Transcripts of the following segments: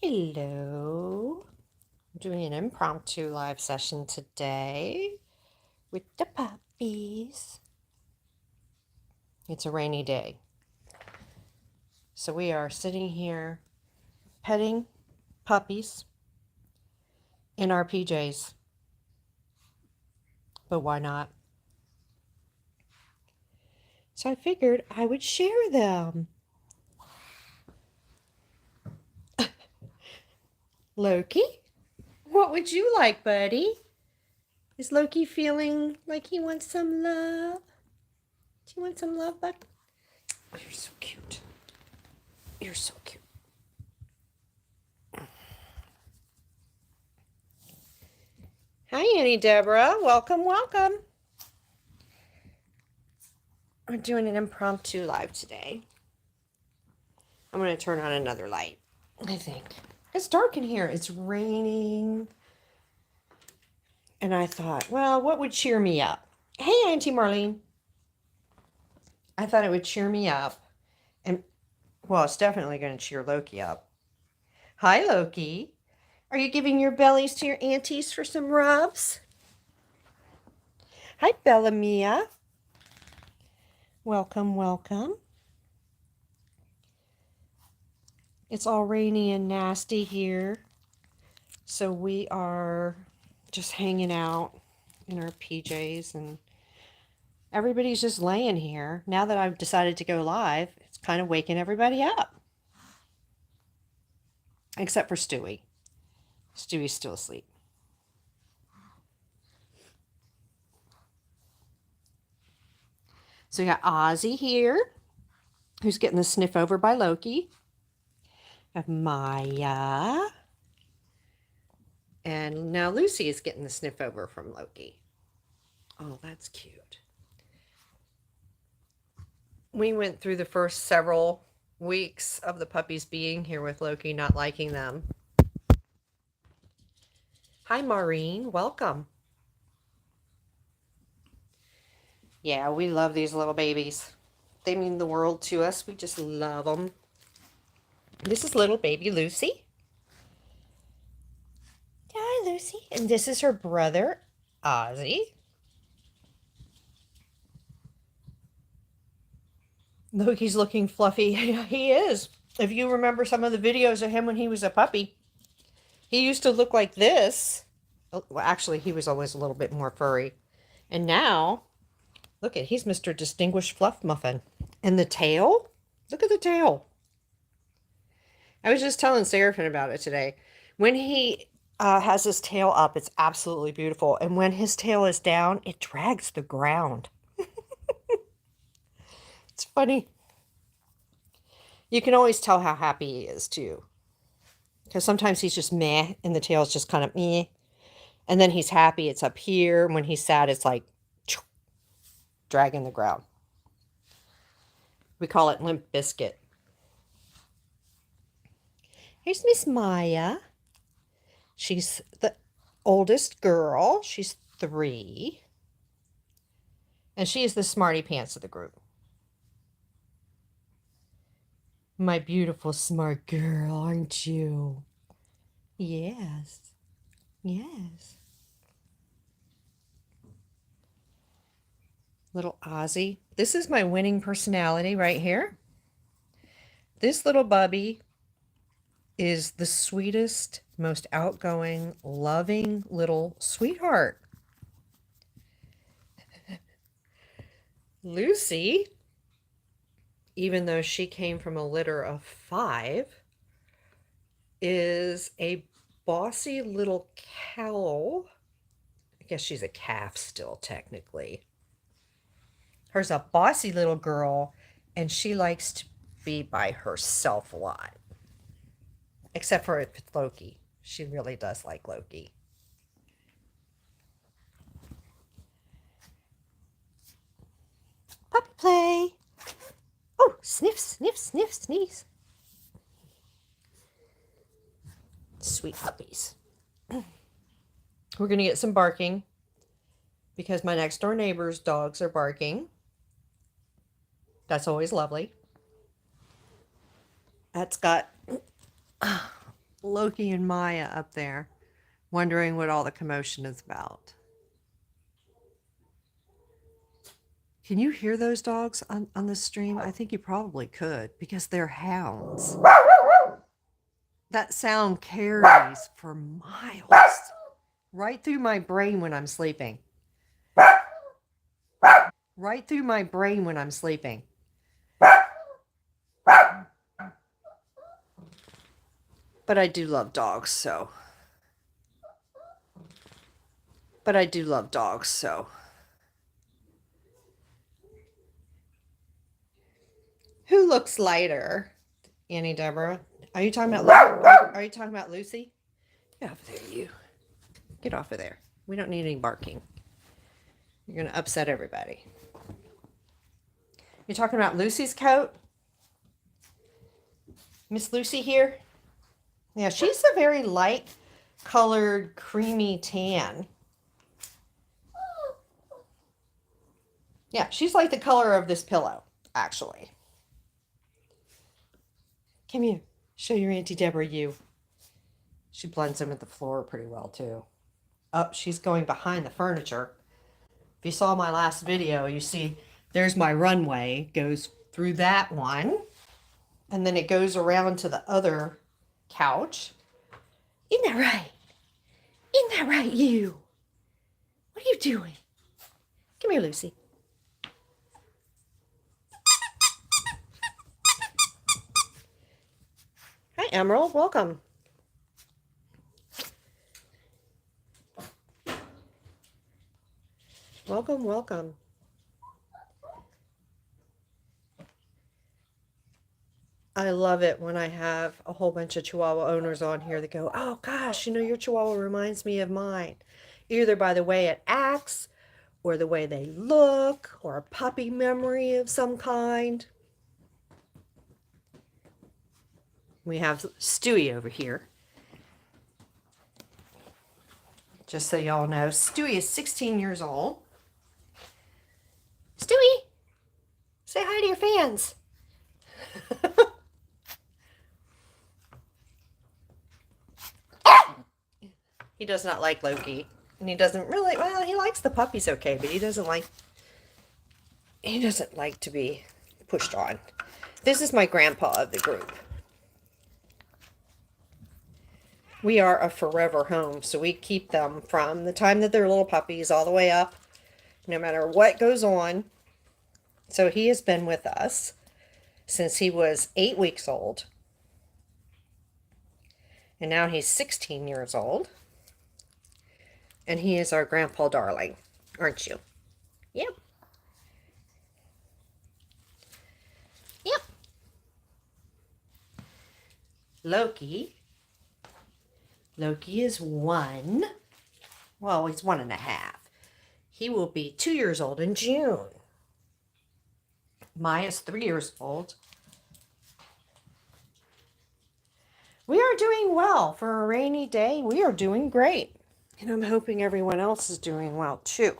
Hello. I'm doing an impromptu live session today with the puppies. It's a rainy day. So we are sitting here petting puppies in our PJs. But why not? So I figured I would share them. Loki, what would you like, buddy? Is Loki feeling like he wants some love? Do you want some love, bud? Oh, you're so cute. You're so cute. Hi, Annie Deborah. Welcome, welcome. We're doing an impromptu live today. I'm going to turn on another light, I think. It's dark in here. It's raining. And I thought, well, what would cheer me up? Hey, Auntie Marlene. I thought it would cheer me up. And, well, it's definitely going to cheer Loki up. Hi, Loki. Are you giving your bellies to your aunties for some rubs? Hi, Bella Mia. Welcome, welcome. It's all rainy and nasty here. So we are just hanging out in our PJs and everybody's just laying here. Now that I've decided to go live, it's kind of waking everybody up. Except for Stewie. Stewie's still asleep. So we got Ozzy here, who's getting the sniff over by Loki. We have Maya. And now Lucy is getting the sniff over from Loki. Oh, that's cute. We went through the first several weeks of the puppies being here with Loki, not liking them. Hi, Maureen. Welcome. Yeah, we love these little babies. They mean the world to us. We just love them. This is little baby Lucy. Hi, Lucy. And this is her brother, Ozzy. Loki's looking fluffy. He is. If you remember some of the videos of him when he was a puppy, he used to look like this. Well, actually, he was always a little bit more furry. And now, look at, he's Mr. Distinguished Fluff Muffin. And the tail? Look at the tail. I was just telling Seraphin about it today. When he has his tail up, it's absolutely beautiful. And when his tail is down, it drags the ground. It's funny. You can always tell how happy he is, too. Because sometimes he's just meh, and the tail's just kind of meh. And then he's happy, it's up here. When he's sad, it's like dragging the ground. We call it Limp Biscuit. Here's Miss Maya. She's the oldest girl. She's 3. And she is the smarty pants of the group. My beautiful smart girl, aren't you? Yes. Yes. Little Ozzy. This is my winning personality right here. This little bubby is the sweetest, most outgoing, loving little sweetheart. Lucy, even though she came from a litter of 5, is a bossy little cow. I guess she's a calf still, technically. Her's a bossy little girl, and she likes to be by herself a lot. Except for Loki. She really does like Loki. Puppy play. Oh, sniff, sniff, sniff, sneeze. Sweet puppies. We're going to get some barking because my next door neighbor's dogs are barking. That's always lovely. That's got Loki and Maya up there, wondering what all the commotion is about. Can you hear those dogs on the stream? I think you probably could, because they're hounds. That sound carries for miles, right through my brain when I'm sleeping. Right through my brain when I'm sleeping. But I do love dogs, so. Who looks lighter? Annie Deborah. Are you talking about Lucy? Get off of there, you. Get off of there. We don't need any barking. You're going to upset everybody. You're talking about Lucy's coat? Miss Lucy here? Yeah, she's a very light colored, creamy tan. Yeah, she's like the color of this pillow, actually. Come here. Show your Auntie Deborah you. She blends in with the floor pretty well, too. Oh, she's going behind the furniture. If you saw my last video, you see there's my runway. Goes through that one. And then it goes around to the other couch. Isn't that right? Isn't that right, you? What are you doing? Come here, Lucy. Hi, Emerald. Welcome. Welcome, welcome. I love it when I have a whole bunch of Chihuahua owners on here that go, oh gosh, your Chihuahua reminds me of mine. Either by the way it acts, or the way they look, or a puppy memory of some kind. We have Stewie over here. Just so y'all know, Stewie is 16 years old. Stewie, say hi to your fans. He does not like Loki. And he doesn't really, well, he likes the puppies okay, but he doesn't like to be pushed on. This is my grandpa of the group. We are a forever home, so we keep them from the time that they're little puppies all the way up, no matter what goes on. So he has been with us since he was 8 weeks old. And now he's 16 years old. And he is our grandpa darling, aren't you? Yep. Yep. Loki. Loki is 1. Well, he's 1.5. He will be 2 years old in June. Maya's 3 years old. We are doing well for a rainy day. We are doing great. And I'm hoping everyone else is doing well too.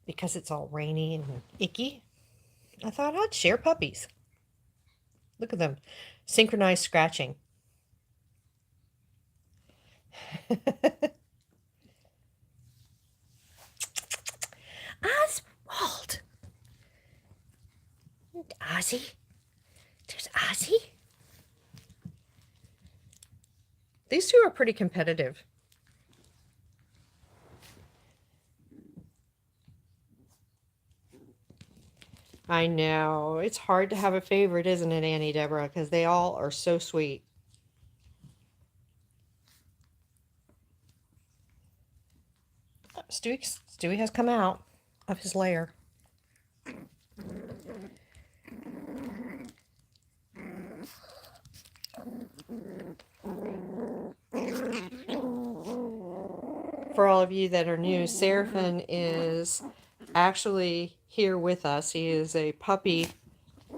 Because it's all rainy and icky, I thought I'd share puppies. Look at them. Synchronized scratching. Oswald. Ozzy. There's Ozzy. These two are pretty competitive. I know. It's hard to have a favorite, isn't it, Annie Deborah? Because they all are so sweet. Stewie has come out of his lair. For all of you that are new, Seraphin is actually here with us. He is a puppy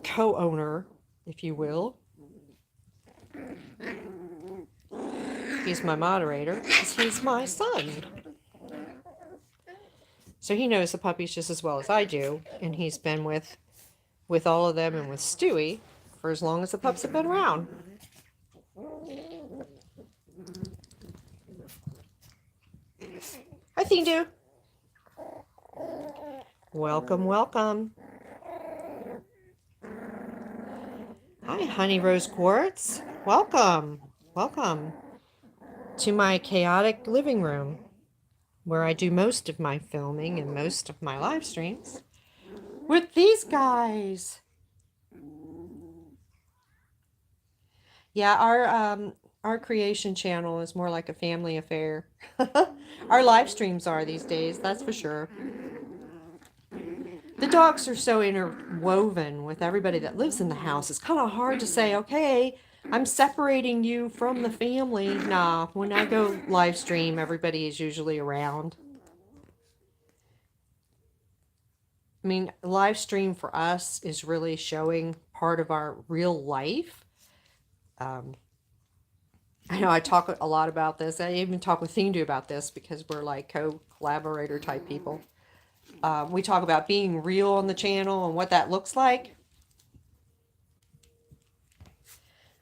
co-owner, if you will. He's my moderator because he's my son. So he knows the puppies just as well as I do, and he's been with all of them and with Stewie for as long as the pups have been around. Hi, Thindu. Welcome, welcome. Hi, Honey Rose Quartz. Welcome, welcome to my chaotic living room where I do most of my filming and most of my live streams with these guys. Yeah, our creation channel is more like a family affair. Our live streams are these days, that's for sure. The dogs are so interwoven with everybody that lives in the house. It's kind of hard to say, okay, I'm separating you from the family. Nah, when I go live stream, everybody is usually around. I mean, live stream for us is really showing part of our real life. I know I talk a lot about this. I even talk with Thindu about this because we're like co-collaborator type people. We talk about being real on the channel and what that looks like.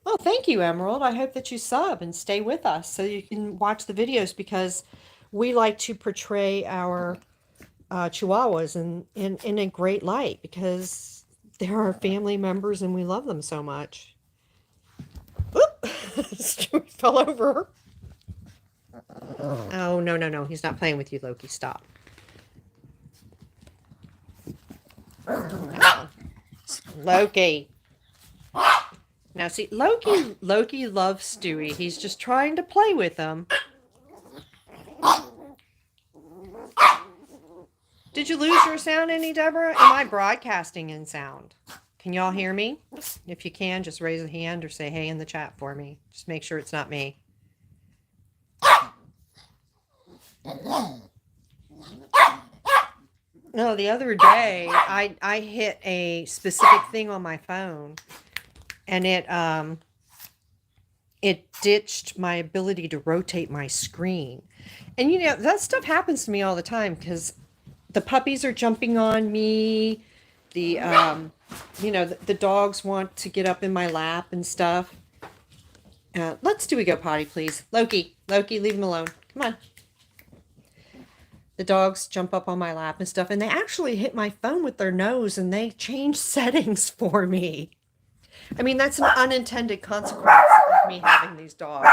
Oh, thank you, Emerald. I hope that you sub and stay with us so you can watch the videos, because we like to portray our Chihuahuas in a great light because they're our family members and we love them so much. Oop! Stewie fell over. Oh, no, no, no. He's not playing with you, Loki. Stop. Loki. Now, see, Loki loves Stewie. He's just trying to play with him. Did you lose your sound any, Deborah? Am I broadcasting in sound? Can y'all hear me? If you can, just raise a hand or say hey in the chat for me. Just make sure it's not me. No, the other day, I hit a specific thing on my phone, and it ditched my ability to rotate my screen. And, you know, that stuff happens to me all the time because the puppies are jumping on me. The, you know, the dogs want to get up in my lap and stuff. Let's do we go potty, please. Loki, leave him alone. Come on. The dogs jump up on my lap and stuff, and they actually hit my phone with their nose, and they change settings for me. I mean, that's an unintended consequence of me having these dogs.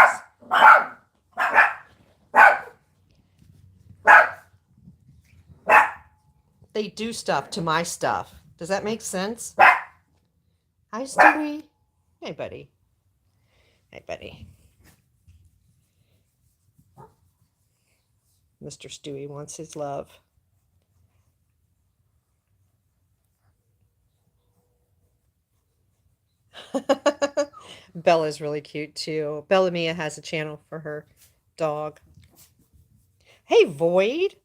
They do stuff to my stuff. Does that make sense? Hi, Stewie. Hey, buddy. Hey, buddy. Mr. Stewie wants his love. Bella's really cute too. Bella Mia has a channel for her dog. Hey, Void.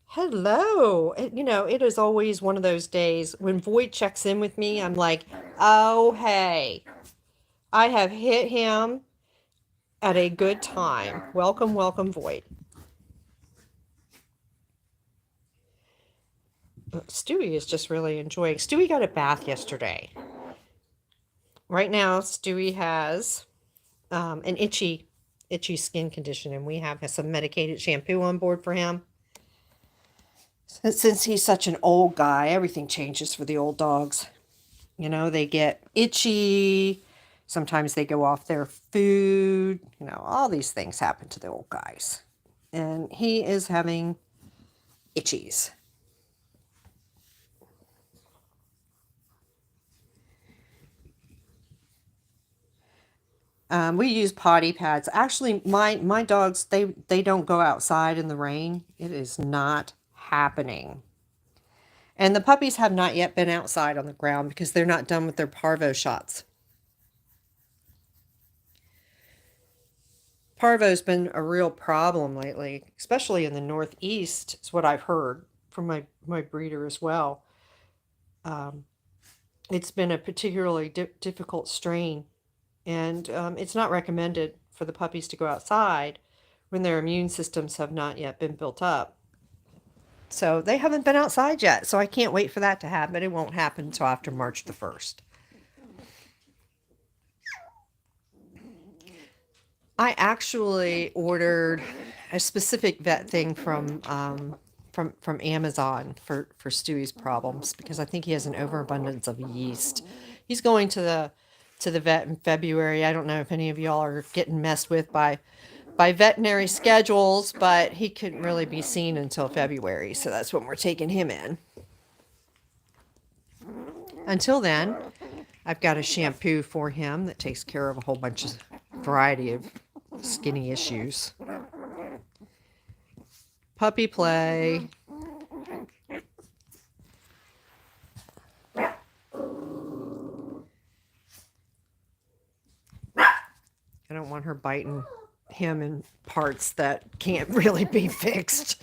Hello. You know, it is always one of those days when Void checks in with me. I'm like, oh, hey, I have hit him at a good time. Welcome, welcome, Void. Stewie is just really enjoying. Stewie got a bath yesterday. Right now, Stewie has an itchy skin condition, and we have some medicated shampoo on board for him. Since he's such an old guy, everything changes for the old dogs. You know, they get itchy. Sometimes they go off their food. You know, all these things happen to the old guys. And he is having itchies. We use potty pads. Actually, my dogs, they don't go outside in the rain. It is not happening. And the puppies have not yet been outside on the ground because they're not done with their parvo shots. Parvo's been a real problem lately, especially in the Northeast, is what I've heard from my breeder as well. It's been a particularly difficult strain. And it's not recommended for the puppies to go outside when their immune systems have not yet been built up. So they haven't been outside yet. So I can't wait for that to happen. It won't happen until after March the 1st. I actually ordered a specific vet thing from Amazon for Stewie's problems because I think he has an overabundance of yeast. He's going to the vet in February. I don't know if any of y'all are getting messed with by veterinary schedules, but he couldn't really be seen until February, so that's when we're taking him in. Until then, I've got a shampoo for him that takes care of a whole bunch of variety of skinny issues. Puppy play. I don't want her biting him in parts that can't really be fixed.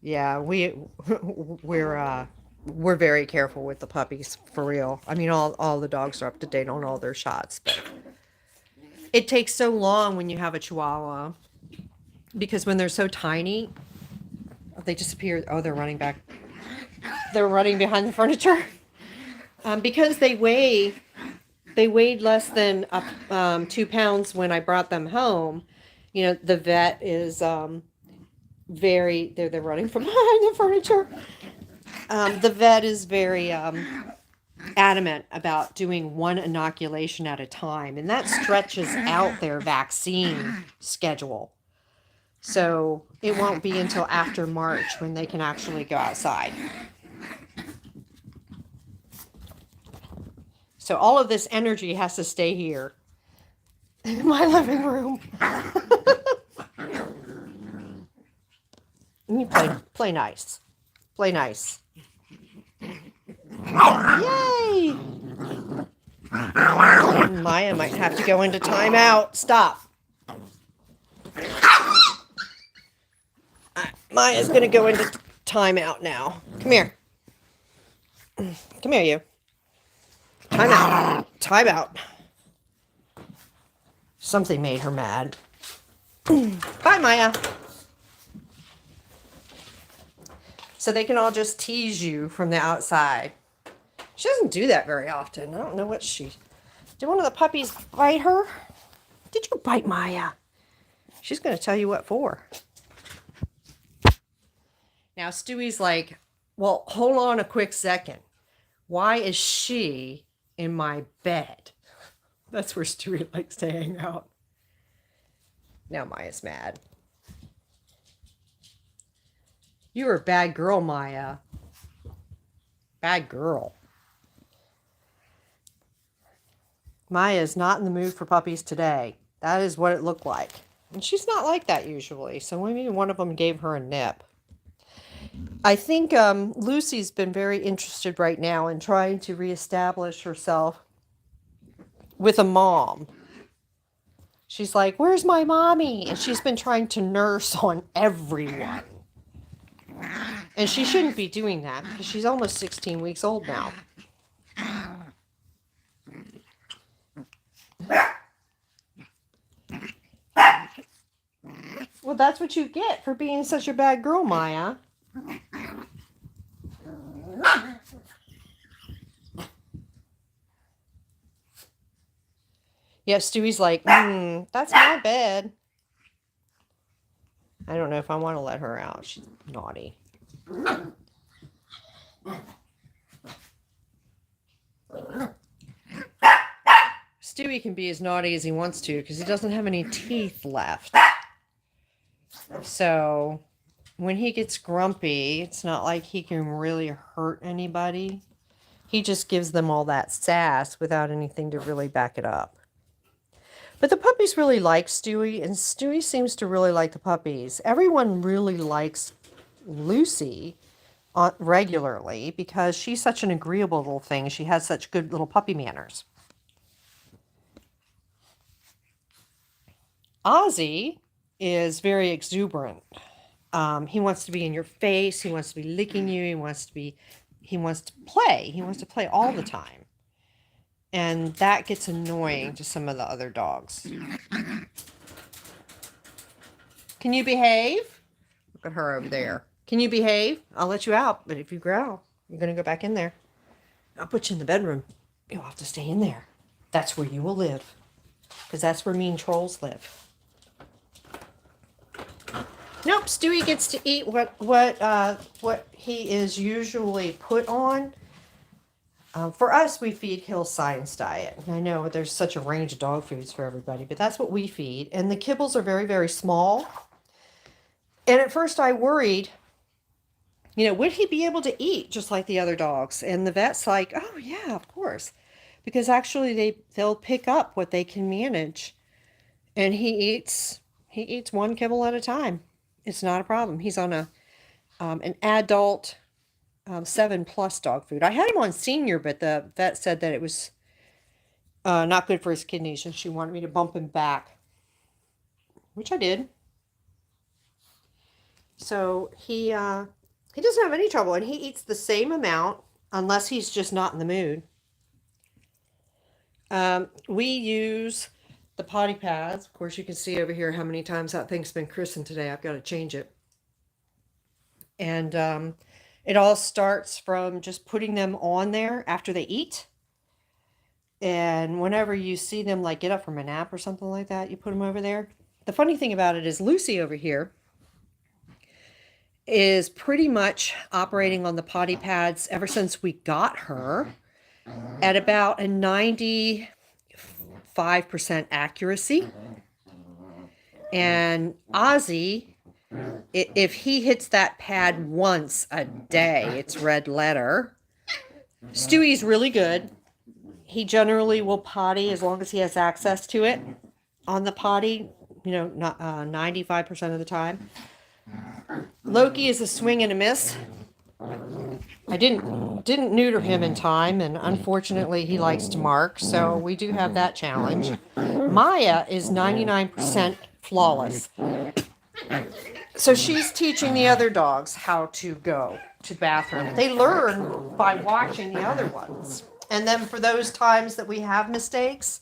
Yeah, we're very careful with the puppies, for real. I mean, all the dogs are up to date on all their shots, but it takes so long when you have a Chihuahua because when they're so tiny, they disappear. Oh, they're running back. They're running behind the furniture. Because they weighed less than 2 pounds when I brought them home. You know, the vet is they're running from behind the furniture. The vet is very adamant about doing one inoculation at a time, and that stretches out their vaccine schedule. So it won't be until after March when they can actually go outside. So all of this energy has to stay here in my living room. You play nice. Play nice. Yay! Maya might have to go into timeout. Stop. Maya's going to go into timeout now. Come here. Come here, you. Timeout. Timeout. Something made her mad. Bye, Maya. So they can all just tease you from the outside. She doesn't do that very often. I don't know what she... Did one of the puppies bite her? Did you bite Maya? She's going to tell you what for. Now, Stewie's like, well, hold on a quick second. Why is she in my bed? That's where Stewie likes to hang out. Now Maya's mad. You're a bad girl, Maya. Bad girl. Maya is not in the mood for puppies today. That is what it looked like. And she's not like that usually. So maybe one of them gave her a nip. I think Lucy's been very interested right now in trying to reestablish herself with a mom. She's like, where's my mommy? And she's been trying to nurse on everyone. And she shouldn't be doing that because she's almost 16 weeks old now. Well, that's what you get for being such a bad girl, Maya. Yeah, Stewie's like, that's my bed. I don't know if I want to let her out. She's naughty. Stewie can be as naughty as he wants to because he doesn't have any teeth left. So when he gets grumpy, it's not like he can really hurt anybody. He just gives them all that sass without anything to really back it up. But the puppies really like Stewie, and Stewie seems to really like the puppies. Everyone really likes Lucy regularly because she's such an agreeable little thing. She has such good little puppy manners. Ozzy is very exuberant. He wants to be in your face. He wants to be licking you. He wants to play. He wants to play all the time. And that gets annoying to some of the other dogs. Can you behave? Look at her over there. Can you behave? I'll let you out, but if you growl, you're going to go back in there. I'll put you in the bedroom. You'll have to stay in there. That's where you will live, because that's where mean trolls live. Nope, Stewie gets to eat what he is usually put on. For us, we feed Hill's Science Diet. And I know there's such a range of dog foods for everybody, but that's what we feed. And the kibbles are very, very small. And at first I worried, would he be able to eat just like the other dogs? And the vet's like, oh yeah, of course. Because actually they'll pick up what they can manage. And he eats one kibble at a time. It's not a problem. He's on an adult 7+ dog food. I had him on senior, but the vet said that it was not good for his kidneys, and she wanted me to bump him back, which I did. So he doesn't have any trouble, and he eats the same amount unless he's just not in the mood. We use the potty pads. Of course, you can see over here how many times that thing's been christened today. I've got to change it. And it all starts from just putting them on there after they eat. And whenever you see them like get up from a nap or something like that, you put them over there. The funny thing about it is Lucy over here is pretty much operating on the potty pads ever since we got her at about a 95% accuracy. And Ozzy, if he hits that pad once a day, it's red letter. Stewie's really good. He generally will potty as long as he has access to it on the potty, not 95% of the time. Loki is a swing and a miss. I didn't neuter him in time, and unfortunately he likes to mark, so we do have that challenge. Maya is 99% flawless. So she's teaching the other dogs how to go to the bathroom. They learn by watching the other ones. And then for those times that we have mistakes,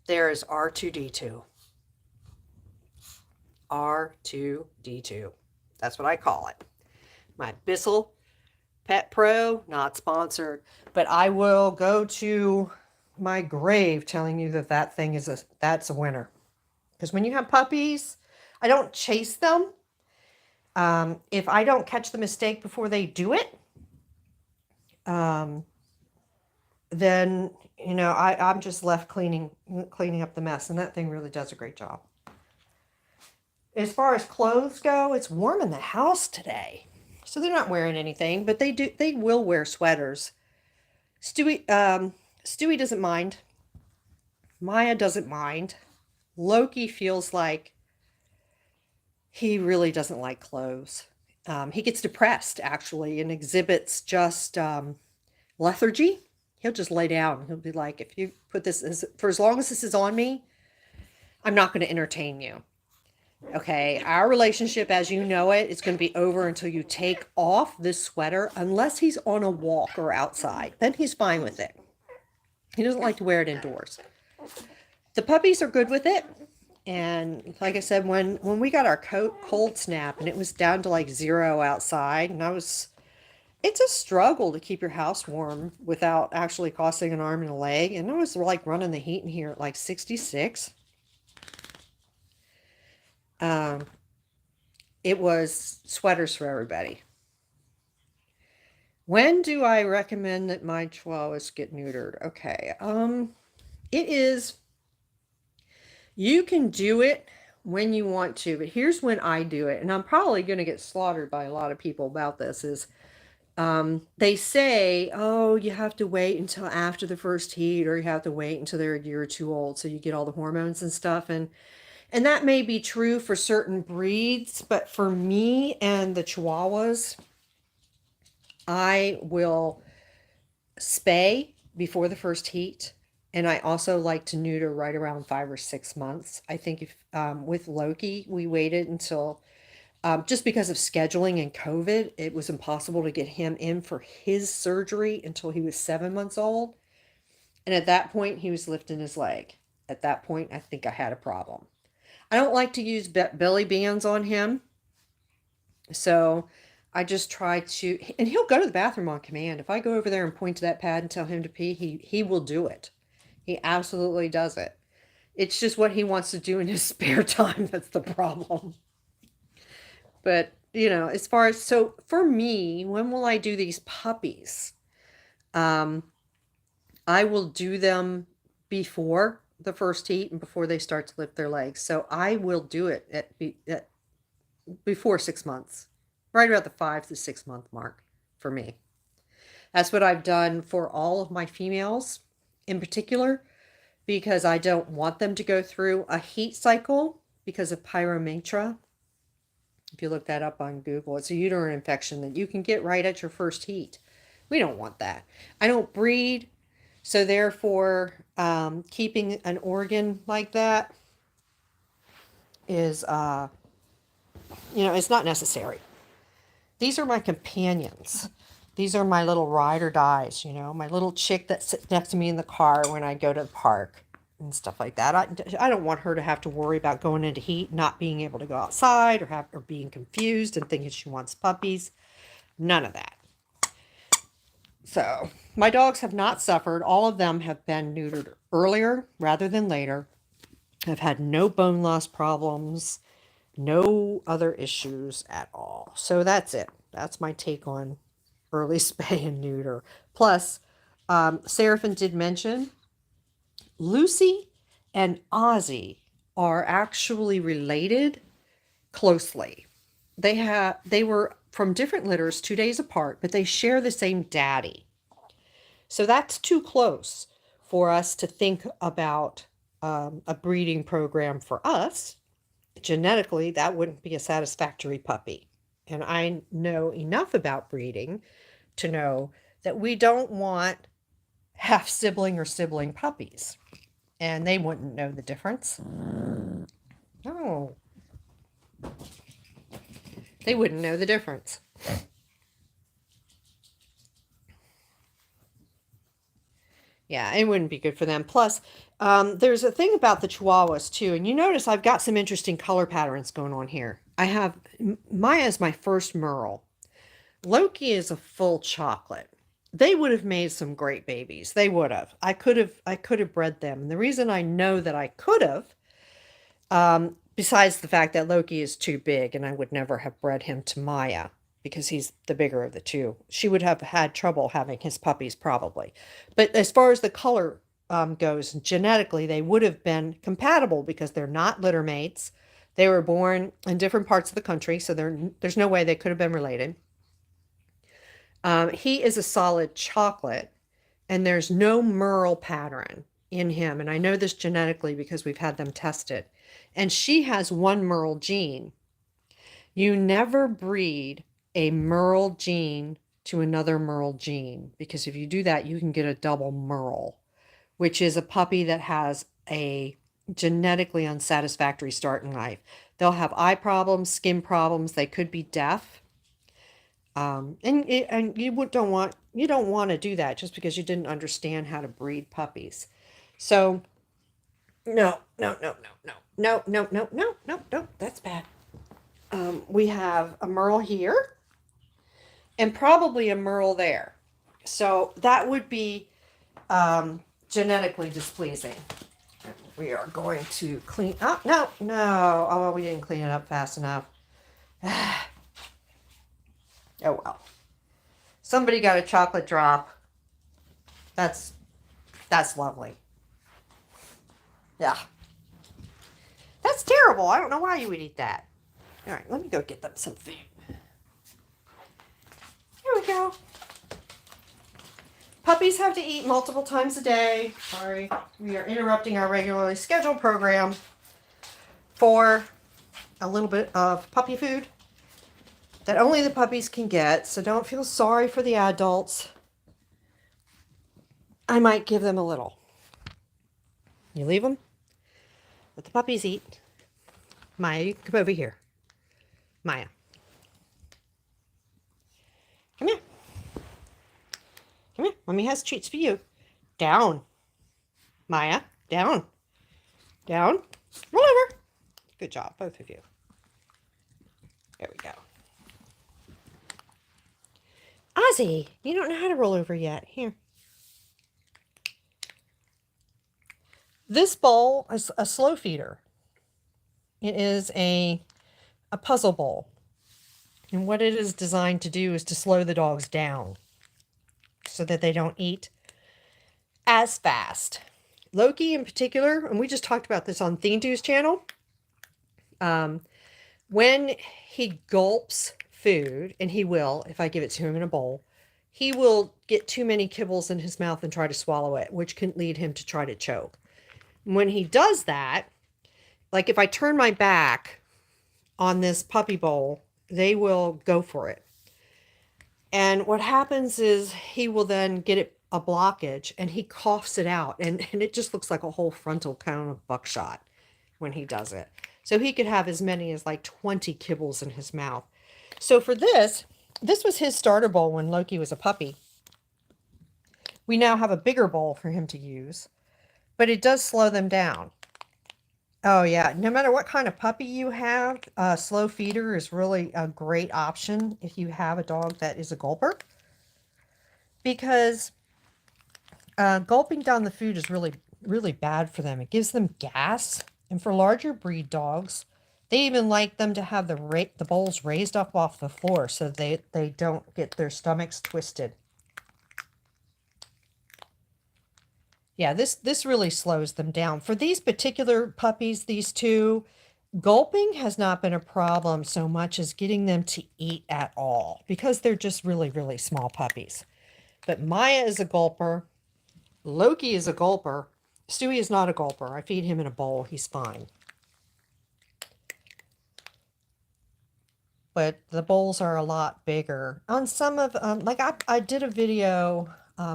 there's R2D2. R2D2. That's what I call it. My Bissell Pet Pro, not sponsored, but I will go to my grave telling you that thing that's a winner. Because when you have puppies, I don't chase them. If I don't catch the mistake before they do it, then I'm just left cleaning up the mess, and that thing really does a great job. As far as clothes go, it's warm in the house today, so they're not wearing anything, but they will wear sweaters. Stewie doesn't mind. Maya doesn't mind. Loki feels like he really doesn't like clothes. He gets depressed, actually, and exhibits just lethargy. He'll just lay down. He'll be like, if you put this, for as long as this is on me, I'm not going to entertain you. Okay, our relationship as you know it is going to be over until you take off this sweater, unless he's on a walk or outside. Then he's fine with it. He doesn't like to wear it indoors. The puppies are good with it. And like I said, when we got our cold snap and it was down to like 0 outside, and it's a struggle to keep your house warm without actually costing an arm and a leg. And I was like running the heat in here at like 66. It was sweaters for everybody. When do I recommend that my Chihuahuas get neutered? Okay. It is, you can do it when you want to, but here's when I do it. And I'm probably going to get slaughtered by a lot of people about this is, they say, oh, you have to wait until after the first heat, or you have to wait until they're a year or two old so you get all the hormones and stuff. And that may be true for certain breeds, but for me and the Chihuahuas, I will spay before the first heat. And I also like to neuter right around 5 or 6 months. I think if with Loki, we waited until, just because of scheduling and COVID, it was impossible to get him in for his surgery until he was 7 months old. And at that point, he was lifting his leg. At that point, I think I had a problem. I don't like to use belly bands on him. So I just try to, and he'll go to the bathroom on command. If I go over there and point to that pad and tell him to pee, he will do it. He absolutely does it. It's just what he wants to do in his spare time that's the problem. But, you know, as far as, so for me, when will I do these puppies? I will do them before the first heat and before they start to lift their legs. So I will do it at before 6 months, right about the 5 to 6 month mark for me. That's what I've done for all of my females in particular, because I don't want them to go through a heat cycle because of pyromatra. If you look that up on Google, it's a uterine infection that you can get right at your first heat. We don't want that. I don't breed, so therefore keeping an organ like that is, you know, it's not necessary. These are my companions. These are my little ride or dies, you know, my little chick that sits next to me in the car when I go to the park and stuff like that. I don't want her to have to worry about going into heat, not being able to go outside, or being confused and thinking she wants puppies. None of that. So my dogs have not suffered. All of them have been neutered earlier rather than later. I've had no bone loss problems, no other issues at all. So that's it. That's my take on early spay and neuter. Plus, Seraphin did mention Lucy and Ozzy are actually related closely. They were from different litters 2 days apart, but they share the same daddy. So that's too close for us to think about a breeding program for us. Genetically, that wouldn't be a satisfactory puppy. And I know enough about breeding to know that we don't want half sibling or sibling puppies. And they wouldn't know the difference. No. They wouldn't know the difference. Yeah, it wouldn't be good for them. Plus, there's a thing about the Chihuahuas too. And you notice I've got some interesting color patterns going on here. I have, Maya is my first Merle. Loki is a full chocolate. They would have made some great babies. They would have. I could have bred them. And the reason I know that I could have, besides the fact that Loki is too big and I would never have bred him to Maya because he's the bigger of the two. She would have had trouble having his puppies probably. But as far as the color goes, genetically, they would have been compatible because they're not litter mates. They were born in different parts of the country, so there's no way they could have been related. He is a solid chocolate, and there's no Merle pattern in him. And I know this genetically because we've had them tested. And she has one Merle gene. You never breed a Merle gene to another Merle gene, because if you do that, you can get a double Merle, which is a puppy that has a genetically unsatisfactory start in life. They'll have eye problems, skin problems. They could be deaf. And you don't want to do that just because you didn't understand how to breed puppies. So no, that's bad. We have a Merle here and probably a Merle there. So that would be genetically displeasing. We are going to clean up. No. Oh, we didn't clean it up fast enough. Oh, well. Somebody got a chocolate drop. That's lovely. Yeah. That's terrible. I don't know why you would eat that. All right, let me go get them some food. Here we go. Puppies have to eat multiple times a day. Sorry, we are interrupting our regularly scheduled program for a little bit of puppy food that only the puppies can get, so don't feel sorry for the adults. I might give them a little. You leave them? Let the puppies eat. Maya, you come over here. Maya. Come here. Come here. Mommy has treats for you. Down. Maya, down. Down. Roll over. Good job, both of you. There we go. Ozzy, you don't know how to roll over yet. Here. This bowl is a slow feeder. It is a puzzle bowl. And what it is designed to do is to slow the dogs down so that they don't eat as fast. Loki in particular, and we just talked about this on Theendu's channel, when he gulps food, and he will if I give it to him in a bowl, he will get too many kibbles in his mouth and try to swallow it, which can lead him to try to choke. When he does that, like if I turn my back on this puppy bowl, they will go for it. And what happens is he will then get it a blockage and he coughs it out. And it just looks like a whole frontal cone of buckshot when he does it. So he could have as many as like 20 kibbles in his mouth. So for this was his starter bowl when Loki was a puppy. We now have a bigger bowl for him to use, but it does slow them down. Oh yeah, no matter what kind of puppy you have, slow feeder is really a great option if you have a dog that is a gulper. Because gulping down the food is really, really bad for them. It gives them gas. And for larger breed dogs, they even like them to have the bowls raised up off the floor so they don't get their stomachs twisted. Yeah, this really slows them down. For these particular puppies, these two, gulping has not been a problem so much as getting them to eat at all because they're just really, really small puppies. But Maya is a gulper. Loki is a gulper. Stewie is not a gulper. I feed him in a bowl. He's fine. But the bowls are a lot bigger. On some of, like I did a video,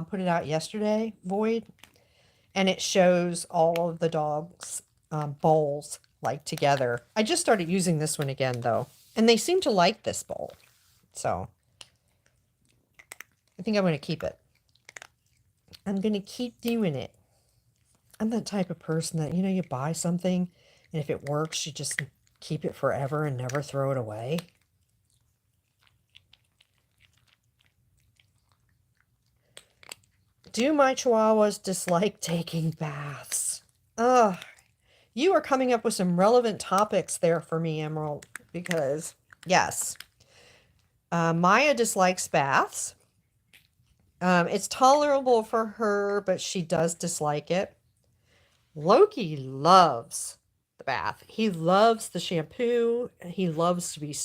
put it out yesterday, Void, and it shows all of the dogs' bowls like together. I just started using this one again though, and they seem to like this bowl. So I think I'm going to keep it. I'm going to keep doing it. I'm that type of person that, you buy something and if it works, you just keep it forever and never throw it away. Do my Chihuahuas dislike taking baths? Ugh. You are coming up with some relevant topics there for me, Emerald, because, yes, Maya dislikes baths. It's tolerable for her, but she does dislike it. Loki loves the bath. He loves the shampoo. He loves to be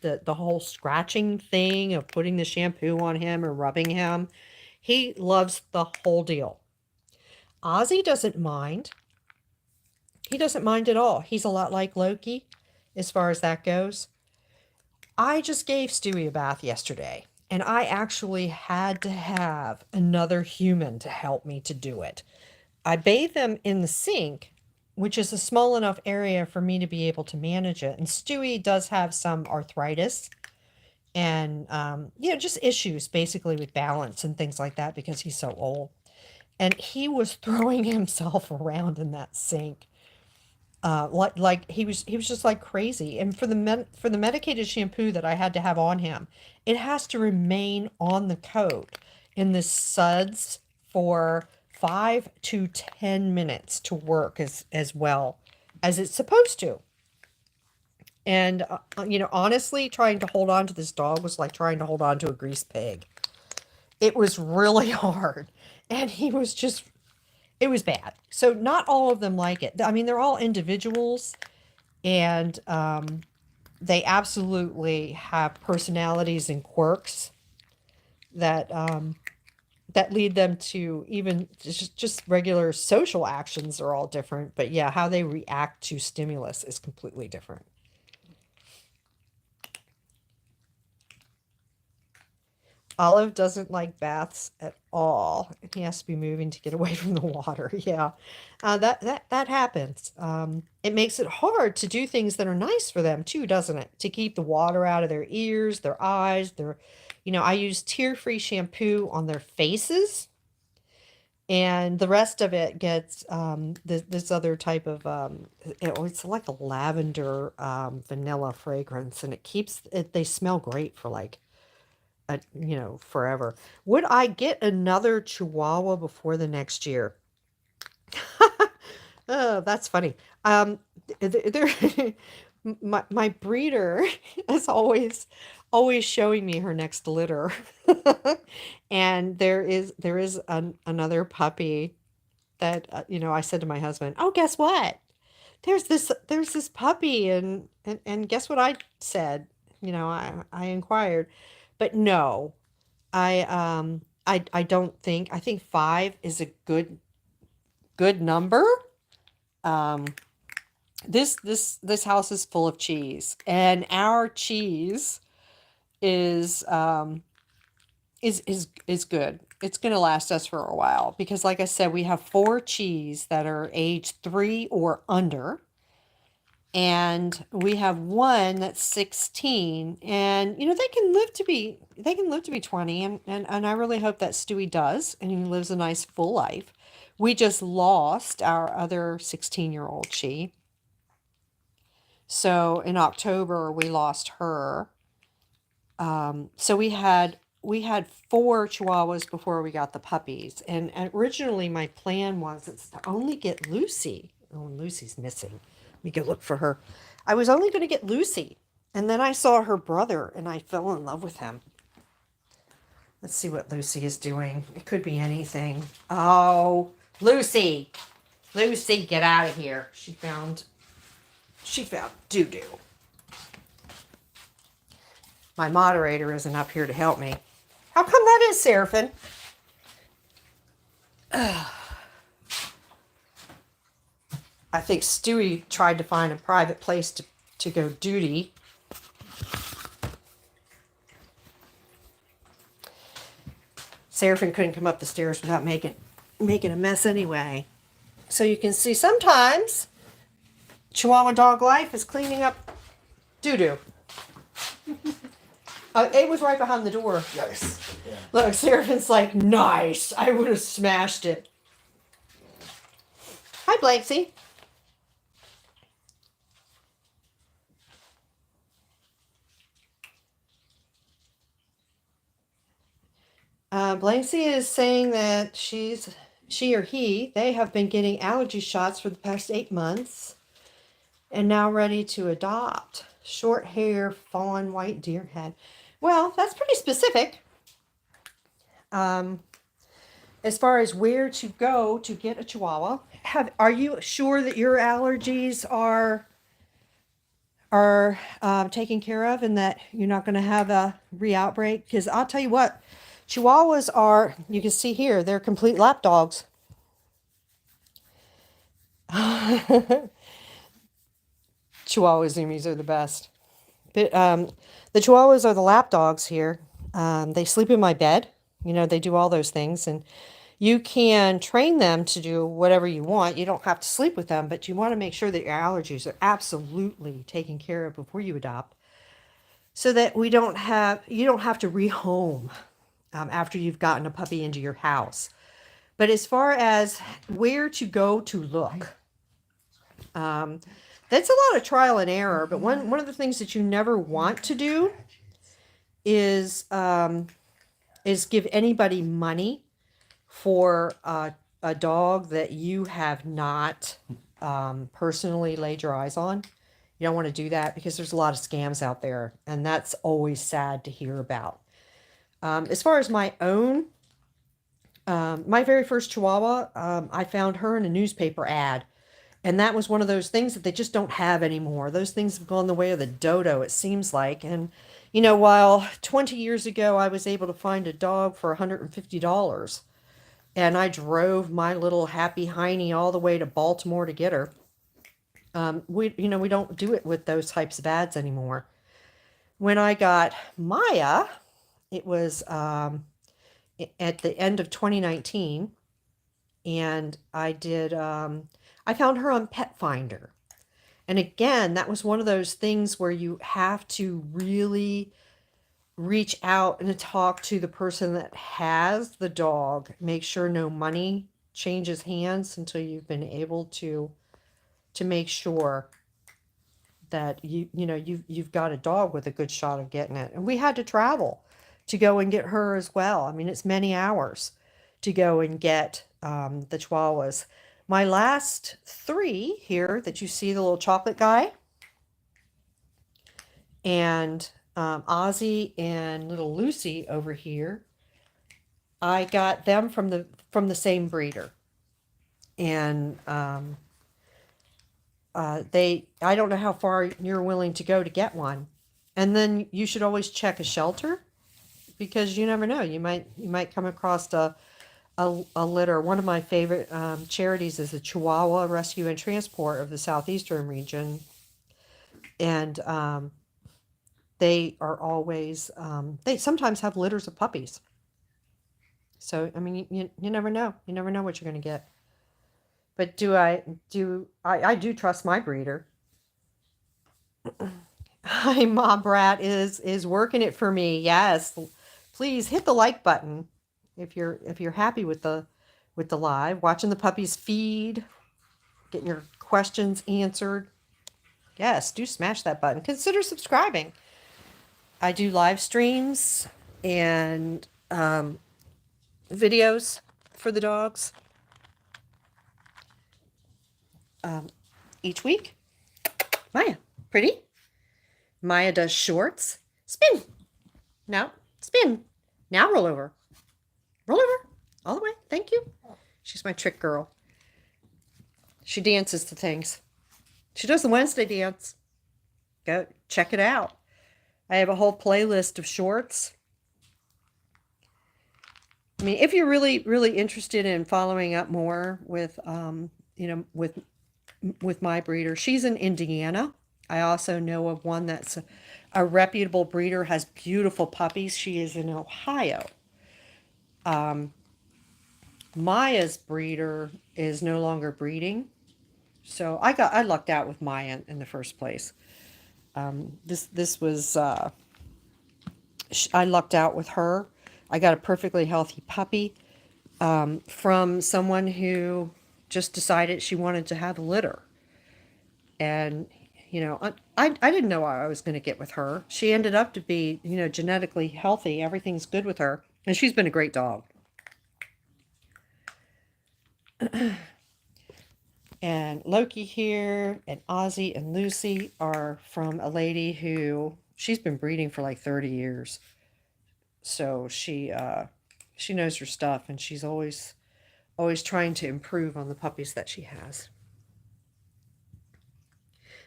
the whole scratching thing of putting the shampoo on him or rubbing him. He loves the whole deal. Ozzy doesn't mind. He doesn't mind at all. He's a lot like Loki as far as that goes. I just gave Stewie a bath yesterday, and I actually had to have another human to help me to do it. I bathe them in the sink, which is a small enough area for me to be able to manage it. And Stewie does have some arthritis and, just issues basically with balance and things like that because he's so old. And he was throwing himself around in that sink. Like he was just like crazy. And for the medicated shampoo that I had to have on him, it has to remain on the coat in the suds for 5 to 10 minutes to work as well as it's supposed to. And honestly, trying to hold on to this dog was like trying to hold on to a greased pig. It was really hard, and it was bad. So not all of them like it. I mean, they're all individuals, and they absolutely have personalities and quirks that lead them to even just regular social actions are all different. But yeah, how they react to stimulus is completely different. Olive doesn't like baths at all. He has to be moving to get away from the water. Yeah, that happens. It makes it hard to do things that are nice for them too, doesn't it? To keep the water out of their ears, their eyes, I use tear-free shampoo on their faces. And the rest of it gets this other type of, it's like a lavender vanilla fragrance. And they smell great for like forever. Would I get another Chihuahua before the next year? Oh, that's funny. There, my breeder is always showing me her next litter, and there is another puppy that I said to my husband, "Oh, guess what? There's this puppy," and guess what I said? I inquired, but no, I don't think. I think five is a good number. Um, this house is full of cheese, and our cheese is is good. It's going to last us for a while because, like I said, we have four cheese that are aged 3 or under, and we have one that's 16, and they can live to be 20, and I really hope that Stewie does, and he lives a nice full life. We just lost our other 16-year-old she. So in October we lost her. So we had 4 Chihuahuas before we got the puppies, and originally my plan was it's to only get Lucy. Oh, and Lucy's missing. Let me go look for her. I was only going to get Lucy, and then I saw her brother, and I fell in love with him. Let's see what Lucy is doing. It could be anything. Oh, Lucy, get out of here. She found doo-doo. My moderator isn't up here to help me. How come that is, Seraphim? I think Stewie tried to find a private place to go duty. Seraphim couldn't come up the stairs without making a mess anyway. So you can see sometimes Chihuahua Dog Life is cleaning up doo-doo. It was right behind the door. Nice. Yeah. Look, Seraphim's like, nice. I would have smashed it. Hi, Blanksy. Blanksy is saying that she or he, they have been getting allergy shots for the past 8 months and now ready to adopt. Short hair, fawn, white deer head. Well, that's pretty specific. As far as where to go to get a Chihuahua, are you sure that your allergies are taken care of and that you're not going to have a re-outbreak? Because I'll tell you what, Chihuahuas are, you can see here, they're complete lap dogs. Chihuahua Zoomies are the best. But the Chihuahuas are the lap dogs here. They sleep in my bed. They do all those things. And you can train them to do whatever you want. You don't have to sleep with them, but you want to make sure that your allergies are absolutely taken care of before you adopt, so that you don't have to rehome after you've gotten a puppy into your house. But as far as where to go to look, that's a lot of trial and error. But one of the things that you never want to do is give anybody money for a dog that you have not personally laid your eyes on. You don't want to do that because there's a lot of scams out there, and that's always sad to hear about. As far as my own, my very first Chihuahua, I found her in a newspaper ad. And that was one of those things that they just don't have anymore. Those things have gone the way of the dodo, it seems like. And, while 20 years ago I was able to find a dog for $150, and I drove my little happy hiney all the way to Baltimore to get her, we don't do it with those types of ads anymore. When I got Maya, it was at the end of 2019, and I found her on Pet Finder. And again, that was one of those things where you have to really reach out and talk to the person that has the dog. Make sure no money changes hands until you've been able to make sure that you've got a dog with a good shot of getting it. And we had to travel to go and get her as well. I mean, it's many hours to go and get the Chihuahuas. My last three here that you see, the little chocolate guy, and Ozzy and little Lucy over here, I got them from the same breeder. And I don't know how far you're willing to go to get one. And then you should always check a shelter, because you never know. You might come across a litter. One of my favorite charities is the Chihuahua Rescue and Transport of the Southeastern region. And they are always, they sometimes have litters of puppies. So, I mean, you never know. You never know what you're going to get. But I do trust my breeder. Hi, Mom Brat is working it for me. Yes. Please hit the like button if you're happy with the live, watching the puppies feed, getting your questions answered. Yes, do smash that button. Consider subscribing. I do live streams and videos for the dogs each week. Maya, pretty. Maya does shorts. Spin. Now, spin. Now roll over. Roll over. All the way. Thank you. She's my trick girl. She dances to things. She does the Wednesday dance. Go check it out. I have a whole playlist of shorts. I mean, if you're really, really interested in following up more with, with my breeder, she's in Indiana. I also know of one that's a reputable breeder, has beautiful puppies. She is in Ohio. Maya's breeder is no longer breeding. So I lucked out with Maya in the first place. This was, I lucked out with her. I got a perfectly healthy puppy from someone who just decided she wanted to have a litter. And, I didn't know what I was going to get with her. She ended up to be, genetically healthy. Everything's good with her. And she's been a great dog. And Loki here and Ozzy and Lucy are from a lady who, she's been breeding for like 30 years. So she knows her stuff, and she's always trying to improve on the puppies that she has.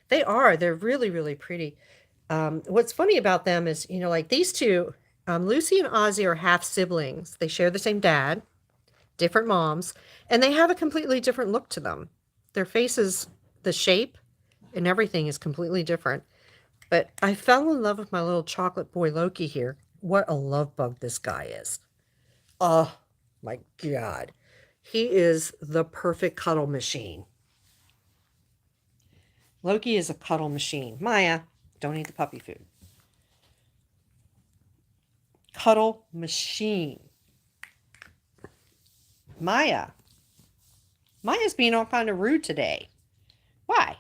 They're really, really pretty. What's funny about them is, like these two, Lucy and Ozzy are half siblings. They share the same dad, different moms, and they have a completely different look to them. Their faces, the shape, and everything is completely different. But I fell in love with my little chocolate boy Loki here. What a love bug this guy is. Oh, my God. He is the perfect cuddle machine. Loki is a cuddle machine. Maya, don't eat the puppy food. Cuddle machine. Maya's being all kind of rude today. Why?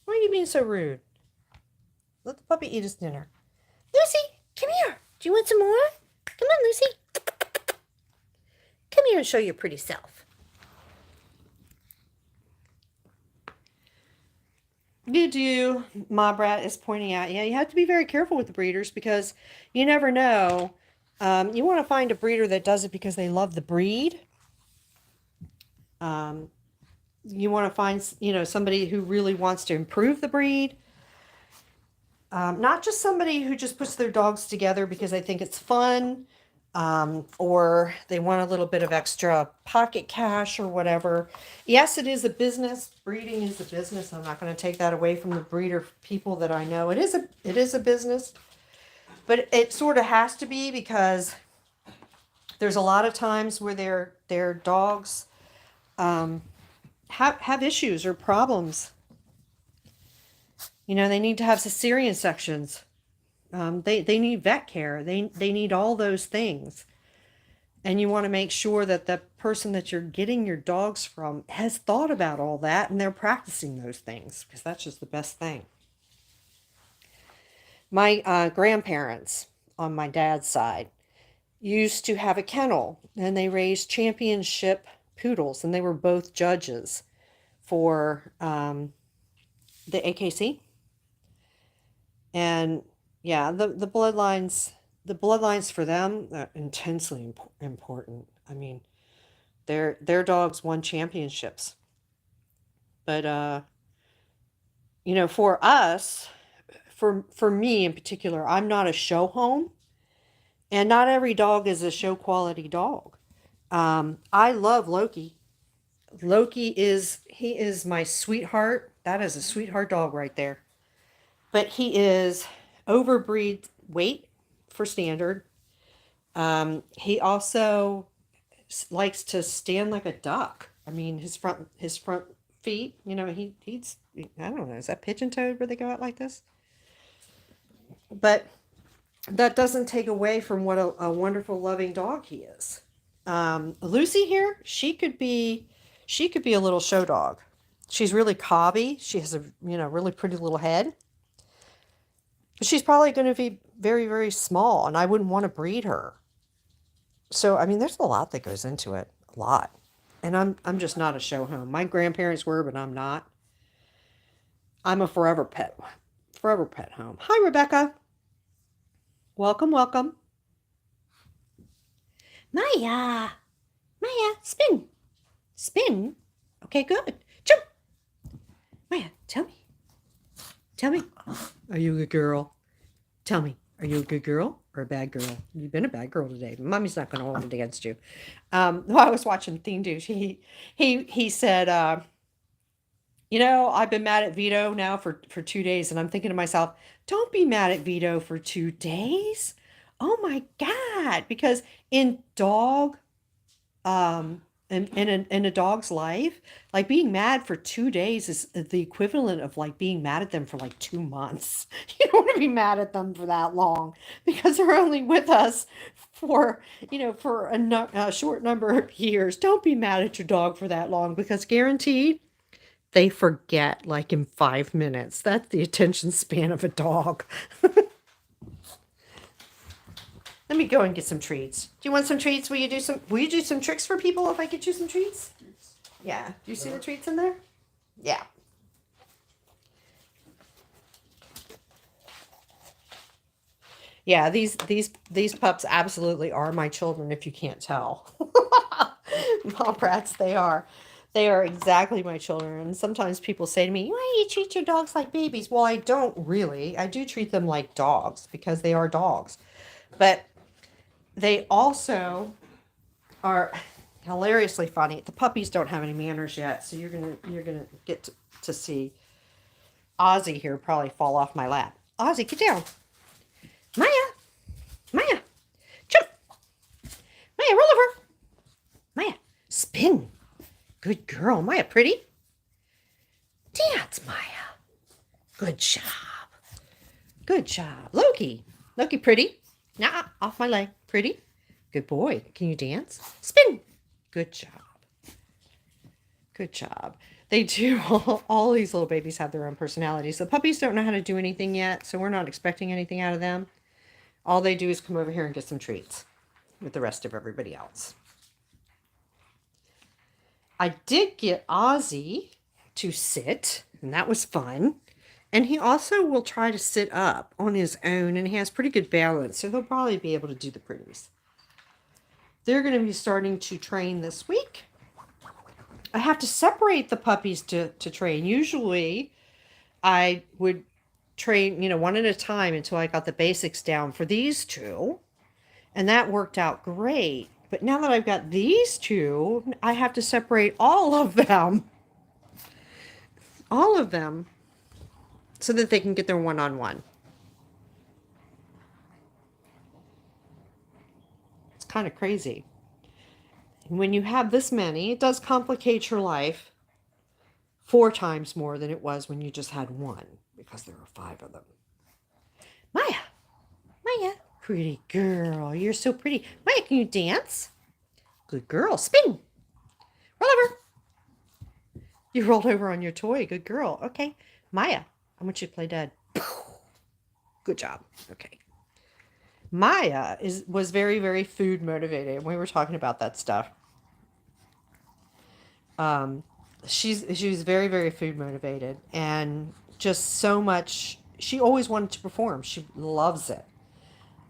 Why are you being so rude? Let the puppy eat his dinner. Lucy, come here. Do you want some more? Come on, Lucy. Come here and show your pretty self. Ma Brat is pointing out, you have to be very careful with the breeders, because you never know. You want to find a breeder that does it because they love the breed. You want to find, somebody who really wants to improve the breed. Not just somebody who just puts their dogs together because they think it's fun, or they want a little bit of extra pocket cash or whatever. Yes, it is a business. Breeding is a business. I'm not going to take that away from the breeder people that I know. It is a business, but it sort of has to be, because there's a lot of times where their dogs have issues or problems. They need to have cesarean sections. They need vet care. They need all those things. And you want to make sure that the person that you're getting your dogs from has thought about all that, and they're practicing those things, because that's just the best thing. My grandparents on my dad's side used to have a kennel, and they raised championship poodles, and they were both judges for the AKC. And yeah, the bloodlines for them are intensely important. I mean, their dogs won championships. But for us, for me in particular, I'm not a show home, and not every dog is a show quality dog. I love Loki. Loki is my sweetheart. That is a sweetheart dog right there. But he is overbreed weight for standard. He also likes to stand like a duck. I mean, his front feet, he's, I don't know, is that pigeon-toed where they go out like this? But that doesn't take away from what a wonderful, loving dog he is. Lucy here, she could be a little show dog. She's really cobby. She has a, really pretty little head. But she's probably going to be very, very small, and I wouldn't want to breed her. So, I mean, there's a lot that goes into it. A lot. And I'm just not a show home. My grandparents were, but I'm not. I'm a forever pet home. Hi, Rebecca. Welcome, welcome. Maya, spin. Spin. Okay, good. Jump. Maya, tell me. Are you a good girl? Tell me, are you a good girl or a bad girl? You've been a bad girl today. Mommy's not going to hold it against you. While I was watching Theme Douche, he said, I've been mad at Vito now for 2 days, and I'm thinking to myself, don't be mad at Vito for 2 days. Oh my God. Because in a dog's life, like being mad for 2 days is the equivalent of like being mad at them for like 2 months. You don't want to be mad at them for that long, because they're only with us for a short number of years. Don't be mad at your dog for that long, because guaranteed they forget like in 5 minutes. That's the attention span of a dog. Let me go and get some treats. Do you want some treats? Will you do some tricks for people if I get you some treats? Yeah. Do you see the treats in there? Yeah. Yeah, these pups absolutely are my children, if you can't tell. Mom rats, they are. They are exactly my children. And sometimes people say to me, why do you treat your dogs like babies? Well, I don't really. I do treat them like dogs because they are dogs. But they also are hilariously funny. The puppies don't have any manners yet, so you're gonna get to see Ozzy here probably fall off my lap. Ozzy, get down. Maya, jump. Maya, roll over. Maya, spin. Good girl. Maya, pretty. Dance, Maya. Good job. Good job. Loki, pretty. Nah, off my leg. Pretty. Good boy. Can you dance? Spin. Good job. Good job. They do. All these little babies have their own personalities. The puppies don't know how to do anything yet, so we're not expecting anything out of them. All they do is come over here and get some treats with the rest of everybody else. I did get Ozzy to sit, and that was fun. And he also will try to sit up on his own, and he has pretty good balance, so he'll probably be able to do the pretties. They're going to be starting to train this week. I have to separate the puppies to train. Usually, I would train, one at a time until I got the basics down for these two, and that worked out great. But now that I've got these two, I have to separate all of them. All of them. So that they can get their one-on-one. It's kind of crazy. And when you have this many, it does complicate your life 4 times more than it was when you just had one, because there are 5 of them. Maya, pretty girl. You're so pretty. Maya, can you dance? Good girl. Spin. Roll over. You rolled over on your toy. Good girl. Okay. Maya, I want you to play dead. Good job. Okay. Maya was very, very food motivated. We were talking about that stuff. She was very, very food motivated, and just so much. She always wanted to perform. She loves it.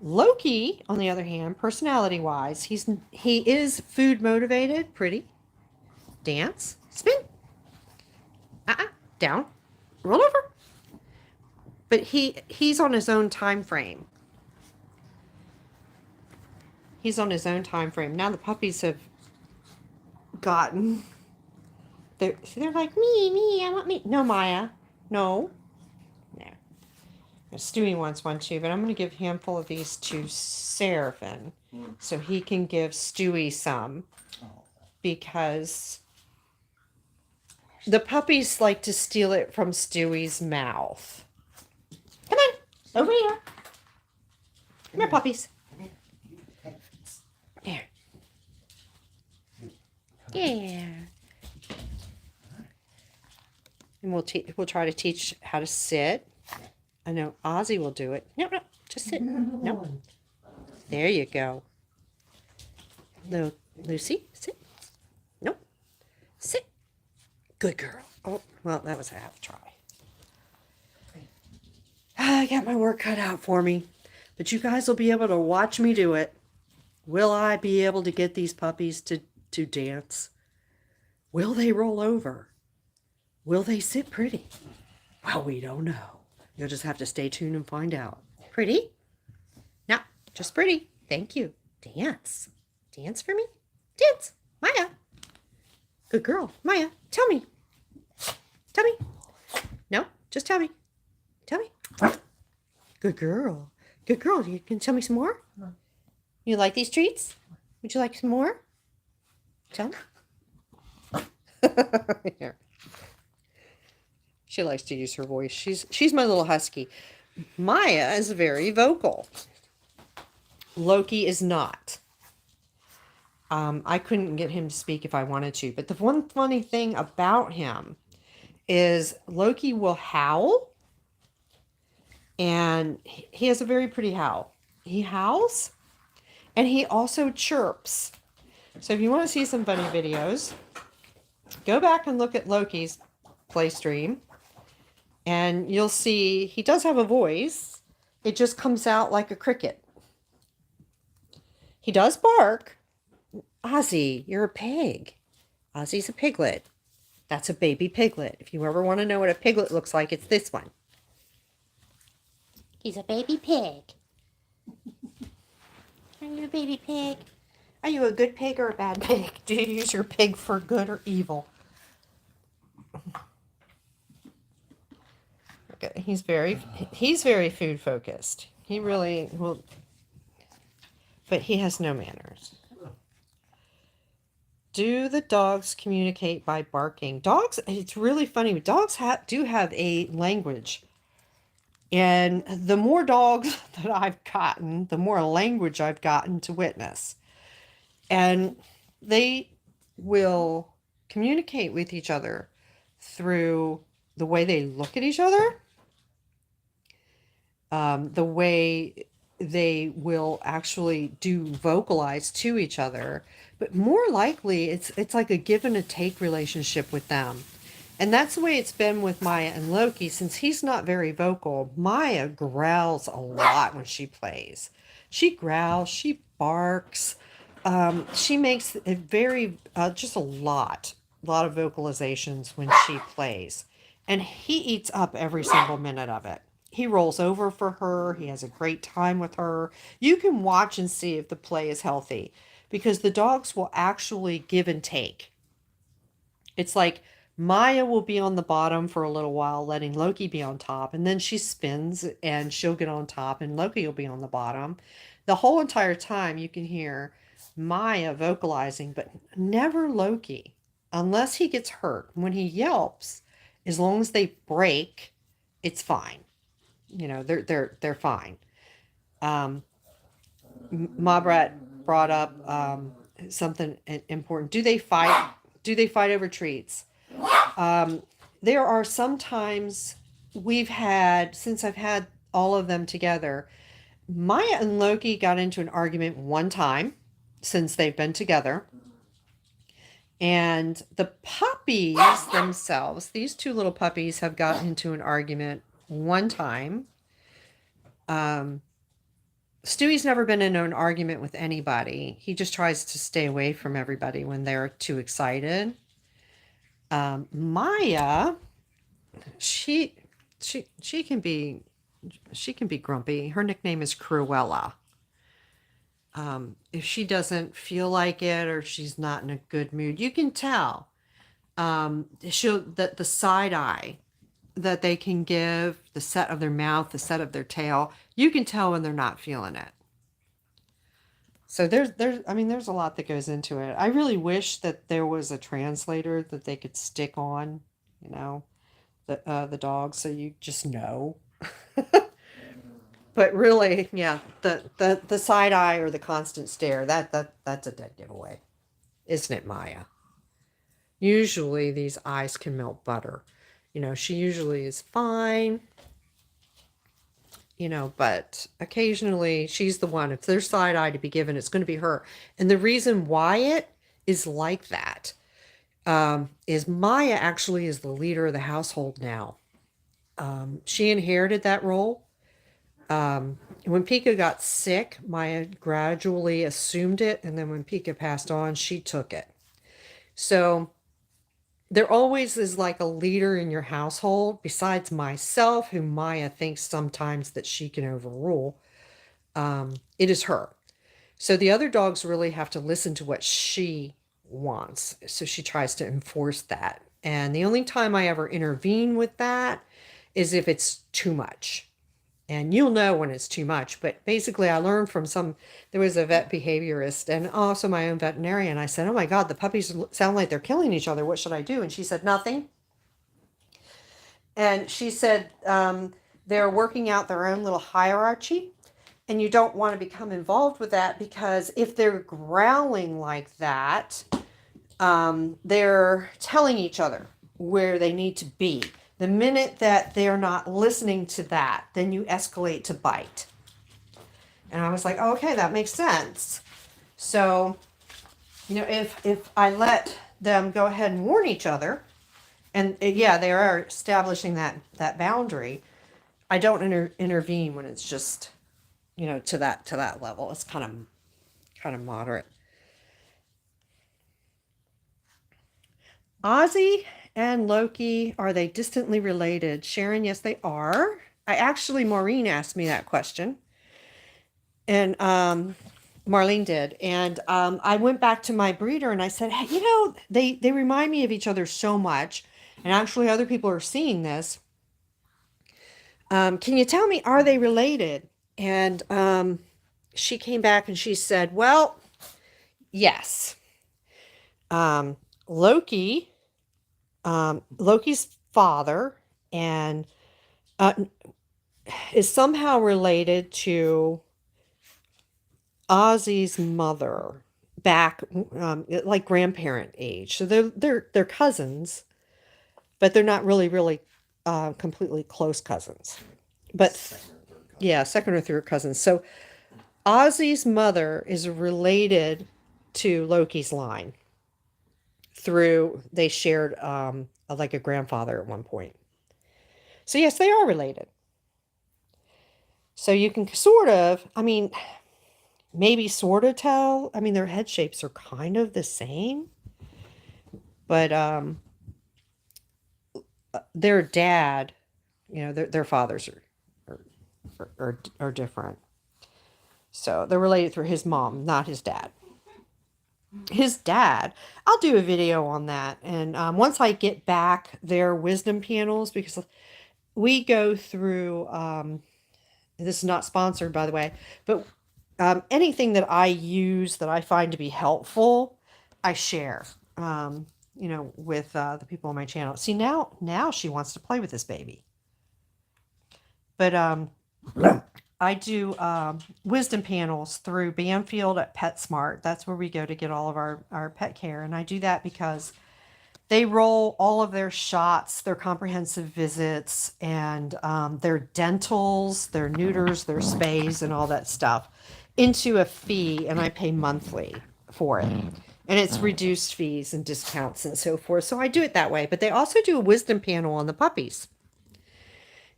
Loki, on the other hand, personality wise, he is food motivated. Pretty, dance, spin, down, roll over. But he's on his own time frame. He's on his own time frame. Now the puppies have gotten. They're like, me, I want me. No, Maya. No. No. Stewie wants one too, but I'm going to give a handful of these to Seraphin so he can give Stewie some, because the puppies like to steal it from Stewie's mouth. Come on, over here. Come here, puppies. There. Yeah. And we'll try to teach how to sit. I know Ozzy will do it. No, just sit. No. There you go. Lucy, sit. Nope. Sit. Good girl. Oh, well, that was a half try. I got my work cut out for me. But you guys will be able to watch me do it. Will I be able to get these puppies to dance? Will they roll over? Will they sit pretty? Well, we don't know. You'll just have to stay tuned and find out. Pretty? No, just pretty. Thank you. Dance. Dance for me? Dance. Maya. Good girl. Maya, tell me. Tell me. No, just tell me. Tell me. Good girl. Good girl. You can tell me some more? You like these treats? Would you like some more? Tell me. Here. She likes to use her voice. She's my little husky. Maya is very vocal. Loki is not. I couldn't get him to speak if I wanted to. But the one funny thing about him is Loki will howl. And he has a very pretty howl. He howls. And he also chirps. So if you want to see some funny videos, go back and look at Loki's play stream. And you'll see he does have a voice. It just comes out like a cricket. He does bark. Ozzy, you're a pig. Ozzy's a piglet. That's a baby piglet. If you ever want to know what a piglet looks like, it's this one. He's a baby pig. Are you a baby pig? Are you a good pig or a bad pig? Do you use your pig for good or evil? Okay, he's very food focused. He really will, but he has no manners. Do the dogs communicate by barking? Dogs, it's really funny. Dogs do have a language. And the more dogs that I've gotten, the more language I've gotten to witness. And they will communicate with each other through the way they look at each other, the way they will actually vocalize to each other. But more likely, it's like a give and a take relationship with them. And that's the way it's been with Maya and Loki. Since he's not very vocal, Maya growls a lot when she plays. She growls, she barks. She makes a just a lot of vocalizations when she plays. And he eats up every single minute of it. He rolls over for her. He has a great time with her. You can watch and see if the play is healthy, because the dogs will actually give and take. It's like Maya will be on the bottom for a little while, letting Loki be on top, and then she spins and she'll get on top and Loki will be on the bottom. The whole entire time you can hear Maya vocalizing, but never Loki, unless he gets hurt. When he yelps, as long as they break, it's fine. You know, they're fine. Mabrat brought up something important. Do they fight? Do they fight over treats? There are sometimes since I've had all of them together, Maya and Loki got into an argument one time since they've been together. And the puppies themselves, these two little puppies, have gotten into an argument one time. Stewie's never been in an argument with anybody. He just tries to stay away from everybody when they're too excited. Maya, she can be grumpy. Her nickname is Cruella. If she doesn't feel like it or she's not in a good mood, you can tell. She'll the side eye that they can give, the set of their mouth, the set of their tail, you can tell when they're not feeling it. So there's a lot that goes into it. I really wish that there was a translator that they could stick on, the dog, so you just know. But really, yeah, the side eye or the constant stare, that's a dead giveaway, isn't it, Maya? Usually these eyes can melt butter. She usually is fine, but occasionally she's the one. If there's side eye to be given, it's going to be her. And the reason Wyatt is like that is Maya actually is the leader of the household now. She inherited that role. When Pica got sick, Maya gradually assumed it, and then when Pica passed on, she took it. So there always is like a leader in your household, besides myself, who Maya thinks sometimes that she can overrule. It is her. So the other dogs really have to listen to what she wants. So she tries to enforce that. And the only time I ever intervene with that is if it's too much. And you'll know when it's too much. But basically, I learned from there was a vet behaviorist and also my own veterinarian. I said, oh my God, the puppies sound like they're killing each other. What should I do? And she said, nothing. And she said, they're working out their own little hierarchy. And you don't want to become involved with that, because if they're growling like that, they're telling each other where they need to be. The minute that they're not listening to that, then you escalate to bite. And I was like, oh, okay, that makes sense. So, if I let them go ahead and warn each other, and yeah, they are establishing that boundary, I don't intervene when it's just, to that level. It's kind of moderate. Ozzy and Loki, are they distantly related? Sharon, yes, they are. Maureen asked me that question. And Marlene did. And I went back to my breeder and I said, hey, they remind me of each other so much. And actually other people are seeing this. Can you tell me, are they related? And she came back and she said, well, yes. Loki's father and is somehow related to Ozzy's mother, back like grandparent age. So they're cousins, but they're not really completely close cousins. But second or third cousins. So Ozzy's mother is related to Loki's line. They shared like a grandfather at one point. So yes, they are related. So you can maybe sort of tell. Their head shapes are kind of the same, but their dad, their fathers are different. So they're related through his mom, not his dad. His dad, I'll do a video on that. And once I get back their wisdom panels, because we go through, this is not sponsored, by the way, but anything that I use that I find to be helpful, I share, with the people on my channel. See, now she wants to play with this baby. But I do wisdom panels through Banfield at PetSmart. That's where we go to get all of our pet care. And I do that because They roll all of their shots, their comprehensive visits, and their dentals, their neuters, their spays, and all that stuff into a fee, and I pay monthly for it. And it's reduced fees and discounts and so forth. So I do it that way. But they also do a wisdom panel on the puppies.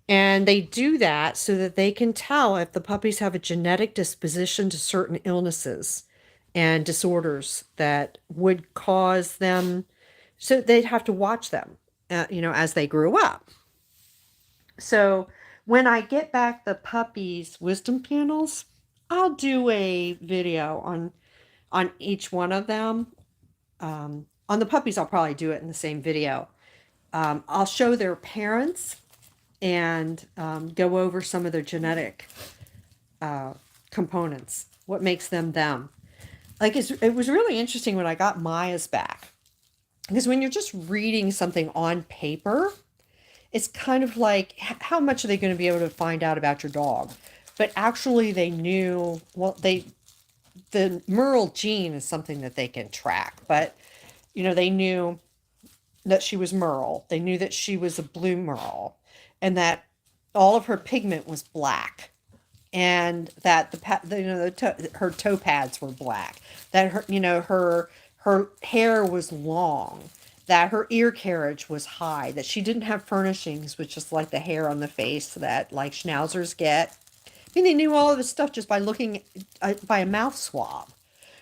And they do that so that they can tell if the puppies have a genetic disposition to certain illnesses and disorders that would cause them, so they'd have to watch them, as they grew up. So when I get back the puppies' wisdom panels, I'll do a video on each one of them. On the puppies, I'll probably do it in the same video. I'll show their parents and go over some of their genetic components, what makes them them. Like it was really interesting when I got Maya's back, because when you're just reading something on paper, it's kind of like, how much are they going to be able to find out about your dog? But actually they knew, well, the Merle gene is something that they can track, but they knew that she was Merle. They knew that she was a blue Merle, and that all of her pigment was black, and that her toe pads were black, that her hair was long, that her ear carriage was high, that she didn't have furnishings, which is like the hair on the face that like schnauzers get. I mean, they knew all of this stuff just by looking by a mouth swab.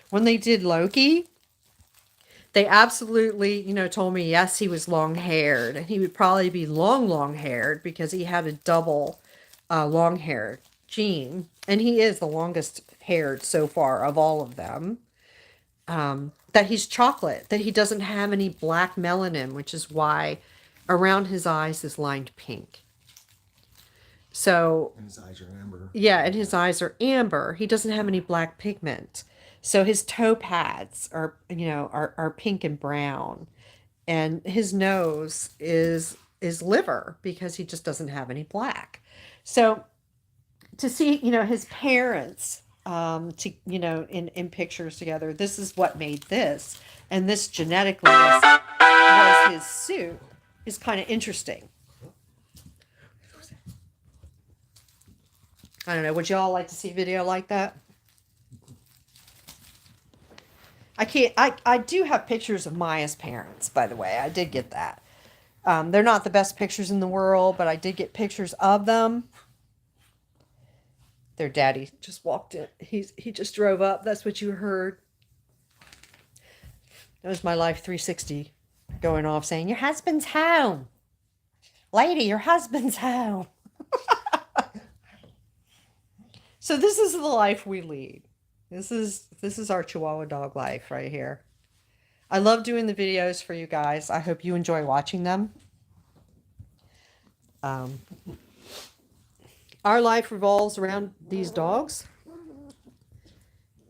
When they did Loki, they absolutely, told me, yes, he was long-haired, and he would probably be long-haired because he had a double long-haired gene, and he is the longest haired so far of all of them. That he's chocolate, that he doesn't have any black melanin, which is why around his eyes is lined pink. So, and his eyes are amber. Yeah, and his eyes are amber. He doesn't have any black pigment. So his toe pads are pink and brown, and his nose is liver because he just doesn't have any black. So to see, his parents in pictures together, this is what made this, and this genetically was his suit, is kind of interesting. I don't know. Would y'all like to see a video like that? I do have pictures of Maya's parents, by the way. I did get that. They're not the best pictures in the world, but I did get pictures of them. Their daddy just walked in. He just drove up. That's what you heard. That was my Life 360 going off saying, your husband's home. Lady, your husband's home. So this is the life we lead. This is our Chihuahua dog life right here. I love doing the videos for you guys. I hope you enjoy watching them. Our life revolves around these dogs.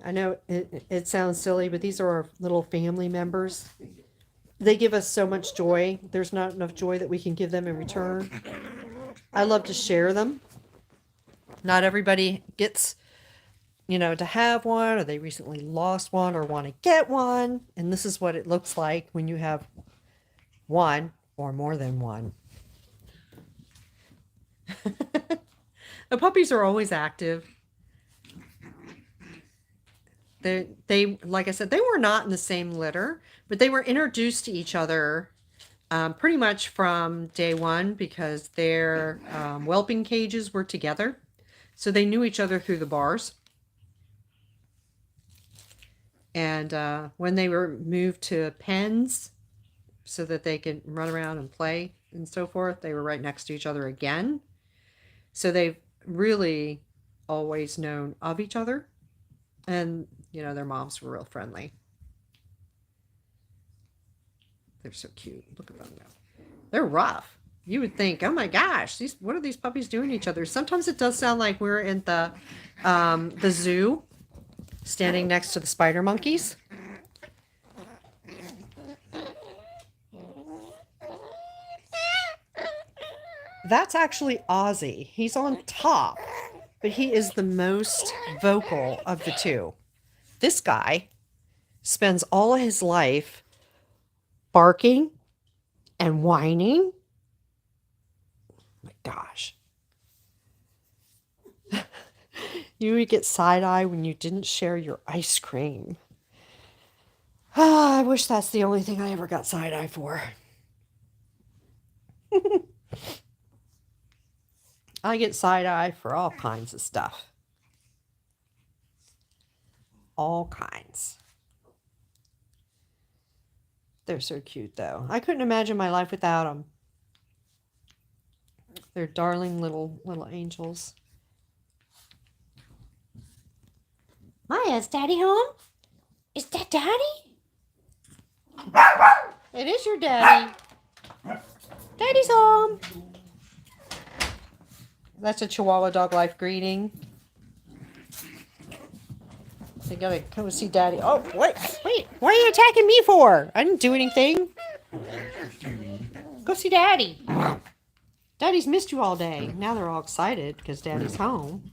I know it sounds silly, but these are our little family members. They give us so much joy. There's not enough joy that we can give them in return. I love to share them. Not everybody gets, to have one, or they recently lost one or want to get one. And this is what it looks like when you have one or more than one. The puppies are always active. They like I said, they were not in the same litter, but they were introduced to each other pretty much from day one, because their whelping cages were together. So they knew each other through the bars. And when they were moved to pens so that they could run around and play and so forth, they were right next to each other again. So they've really always known of each other. And, their moms were real friendly. They're so cute. Look at them now. They're rough. You would think, oh my gosh, what are these puppies doing to each other? Sometimes it does sound like we're in the zoo, standing next to the spider monkeys. That's actually Ozzy. He's on top, but he is the most vocal of the two. This guy spends all of his life barking and whining. My gosh. You would get side-eye when you didn't share your ice cream. I wish that's the only thing I ever got side-eye for. I get side-eye for all kinds of stuff. All kinds. They're so cute, though. I couldn't imagine my life without them. They're darling little angels. Maya, is Daddy home? Is that Daddy? It is your daddy. Daddy's home. That's a Chihuahua Dog Life greeting. So you gotta come see Daddy. Oh, wait. What are you attacking me for? I didn't do anything. Go see Daddy. Daddy's missed you all day. Now they're all excited because Daddy's home.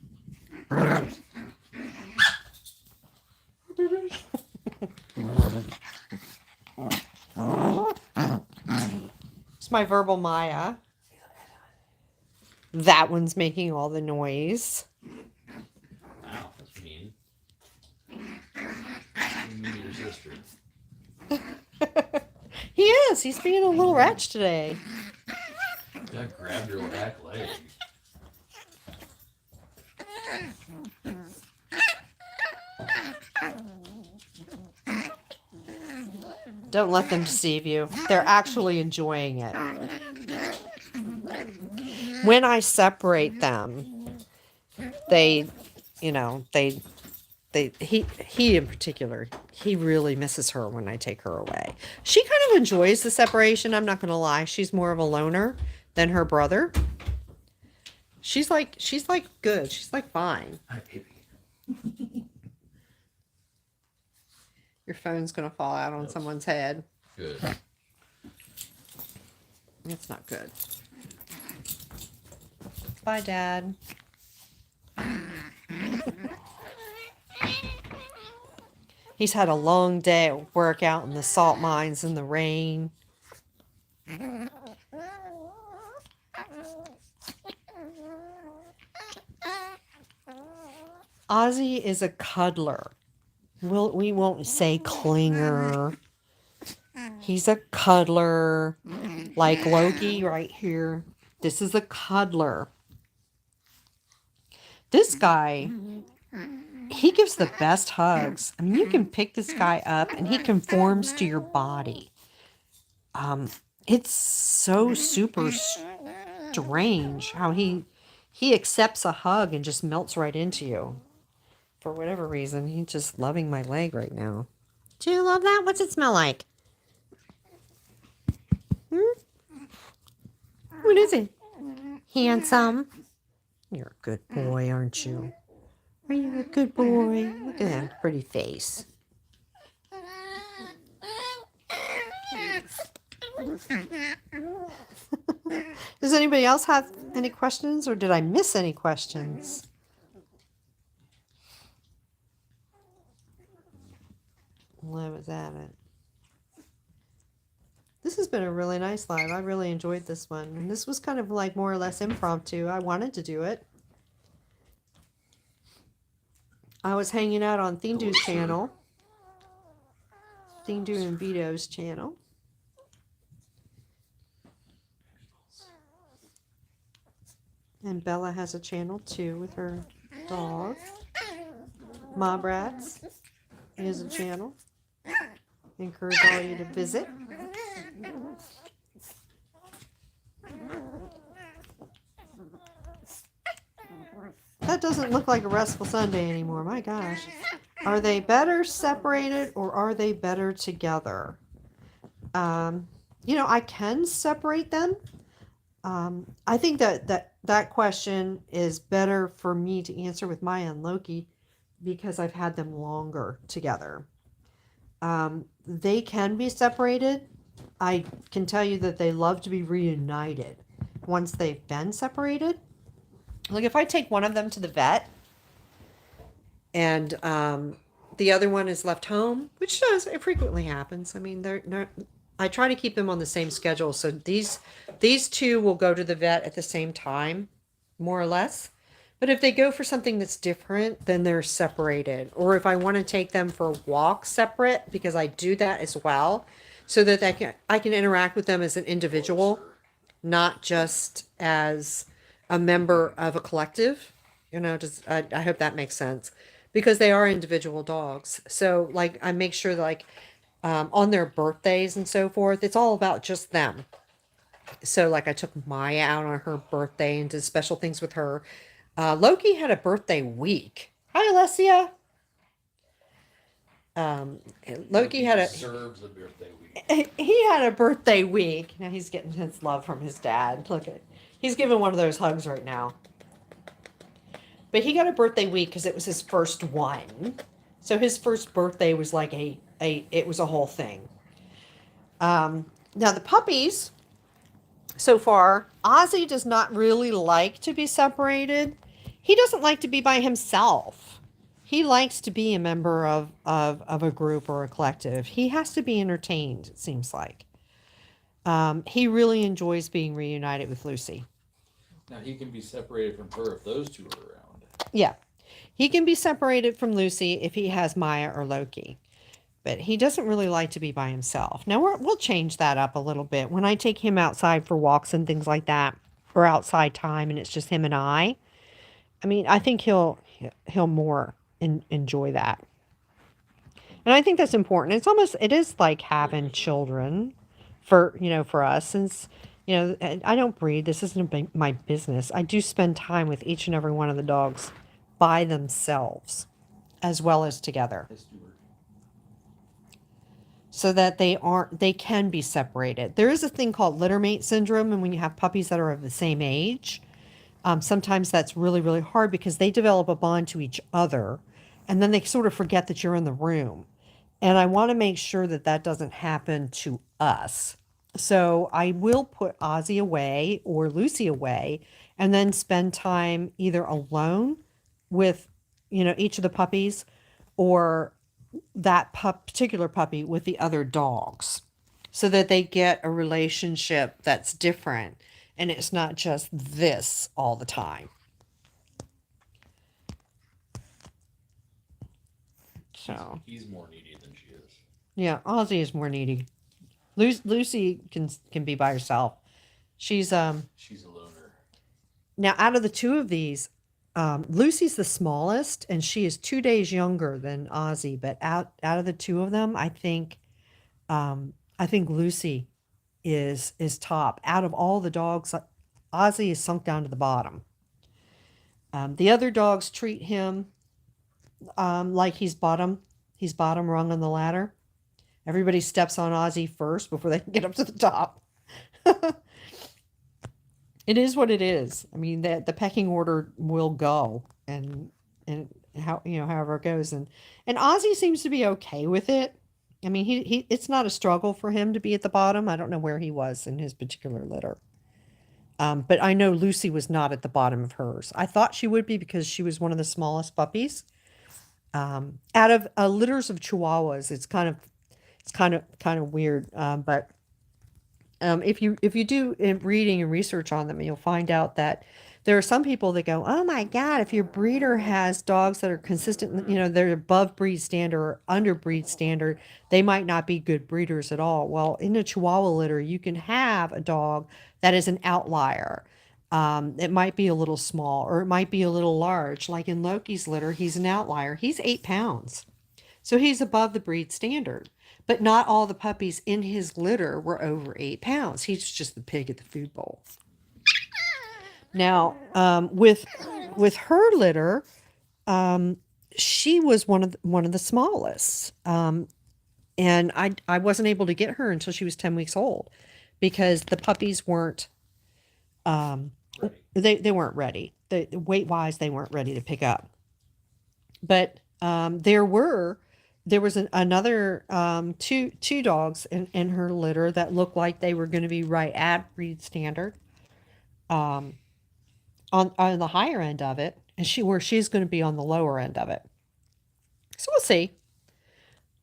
It's my verbal Maya. That one's making all the noise. Wow, that's mean. Mean your sister. He is. He's being a little wretch today. That grabbed your back leg. Don't let them deceive you. They're actually enjoying it. When I separate them, he in particular, he really misses her when I take her away. She kind of enjoys the separation. I'm not going to lie. She's more of a loner than her brother. She's like good. She's like fine. Hi, baby. Your phone's going to fall out on someone's head. Good. It's not good. Bye, Dad. He's had a long day at work out in the salt mines in the rain. Ozzy is a cuddler. We won't say clinger. He's a cuddler. Like Loki right here. This is a cuddler. This guy, he gives the best hugs. I mean, you can pick this guy up and he conforms to your body. It's so super strange how he accepts a hug and just melts right into you. For whatever reason, he's just loving my leg right now. Do you love that? What's it smell like? What is it? Handsome. You're a good boy, aren't you? Are you a good boy? Look at that pretty face. Does anybody else have any questions, or did I miss any questions? Where was that at? This has been a really nice live. I really enjoyed this one. And this was kind of like more or less impromptu. I wanted to do it. I was hanging out on Thindu's channel. Thindu and Vito's channel. And Bella has a channel too with her dog. Mob Rats is a channel. Encourage all you to visit. That doesn't look like a restful Sunday anymore. My gosh. Are they better separated or are they better together? I can separate them. I think that question is better for me to answer with Maya and Loki because I've had them longer together. They can be separated. I can tell you that they love to be reunited once they've been separated. Like if I take one of them to the vet and the other one is left home, which it frequently happens. I mean, I try to keep them on the same schedule. So these two will go to the vet at the same time, more or less. But if they go for something that's different, then they're separated. Or if I want to take them for walks separate, because I do that as well, so that I can interact with them as an individual, not just as a member of a collective. I hope that makes sense, because they are individual dogs. So like I make sure that, like, on their birthdays and so forth, it's all about just them. So like I took Maya out on her birthday and did special things with her. Loki had a birthday week. Hi, Alessia. Um, Loki had a deserves a birthday week. he had a birthday week. Now he's getting his love from his dad. He's giving one of those hugs right now. But he got a birthday week because it was his first one. So his first birthday was like it was a whole thing. Now the puppies, so far, Ozzy does not really like to be separated. He doesn't like to be by himself. He likes to be a member of a group or a collective. He has to be entertained, it seems like. He really enjoys being reunited with Lucy. Now he can be separated from her if those two are around. Yeah. He can be separated from Lucy if he has Maya or Loki. But he doesn't really like to be by himself. Now we'll change that up a little bit. When I take him outside for walks and things like that, or outside time, and it's just him and I mean, I think he'll more enjoy that. And I think that's important. It is like having children for us, since, I don't breed. This isn't my business. I do spend time with each and every one of the dogs by themselves as well as together, so that they can be separated. There is a thing called littermate syndrome, and when you have puppies that are of the same age, sometimes that's really, really hard because they develop a bond to each other, and then they sort of forget that you're in the room. And I want to make sure that that doesn't happen to us. So I will put Ozzy away or Lucy away, and then spend time either alone with, each of the puppies, or that particular puppy with the other dogs, so that they get a relationship that's different, and it's not just this all the time. So He's more needy than she is. yeah, Ozzy is more needy. Lucy can be by herself. She's a loner. Now, out of the two of these, Lucy's the smallest, and she is 2 days younger than Ozzy. But out of the two of them, I think Lucy is top. Out of all the dogs, Ozzy is sunk down to the bottom. The other dogs treat him like he's bottom rung on the ladder. Everybody steps on Ozzy first before they can get up to the top. It is what it is. I mean, the pecking order will go, and however it goes, and Ozzy seems to be okay with it. I mean, he it's not a struggle for him to be at the bottom. I don't know where he was in his particular litter. But I know Lucy was not at the bottom of hers. I thought she would be because she was one of the smallest puppies. Out of litters of Chihuahuas, it's kind of weird. But if you do reading and research on them, you'll find out that there are some people that go, oh my God, if your breeder has dogs that are consistent, they're above breed standard or under breed standard, they might not be good breeders at all. Well, in a Chihuahua litter, you can have a dog that is an outlier. It might be a little small, or it might be a little large. Like in Loki's litter, he's an outlier. He's 8 pounds. So he's above the breed standard. But not all the puppies in his litter were over 8 pounds. He's just the pig at the food bowl. Now, with her litter, she was one of the smallest, and I wasn't able to get her until she was 10 weeks old, because the puppies weren't they weren't ready. Weight wise, they weren't ready to pick up. But there was another two dogs in her litter that looked like they were going to be right at breed standard. On the higher end of it, and she's going to be on the lower end of it. So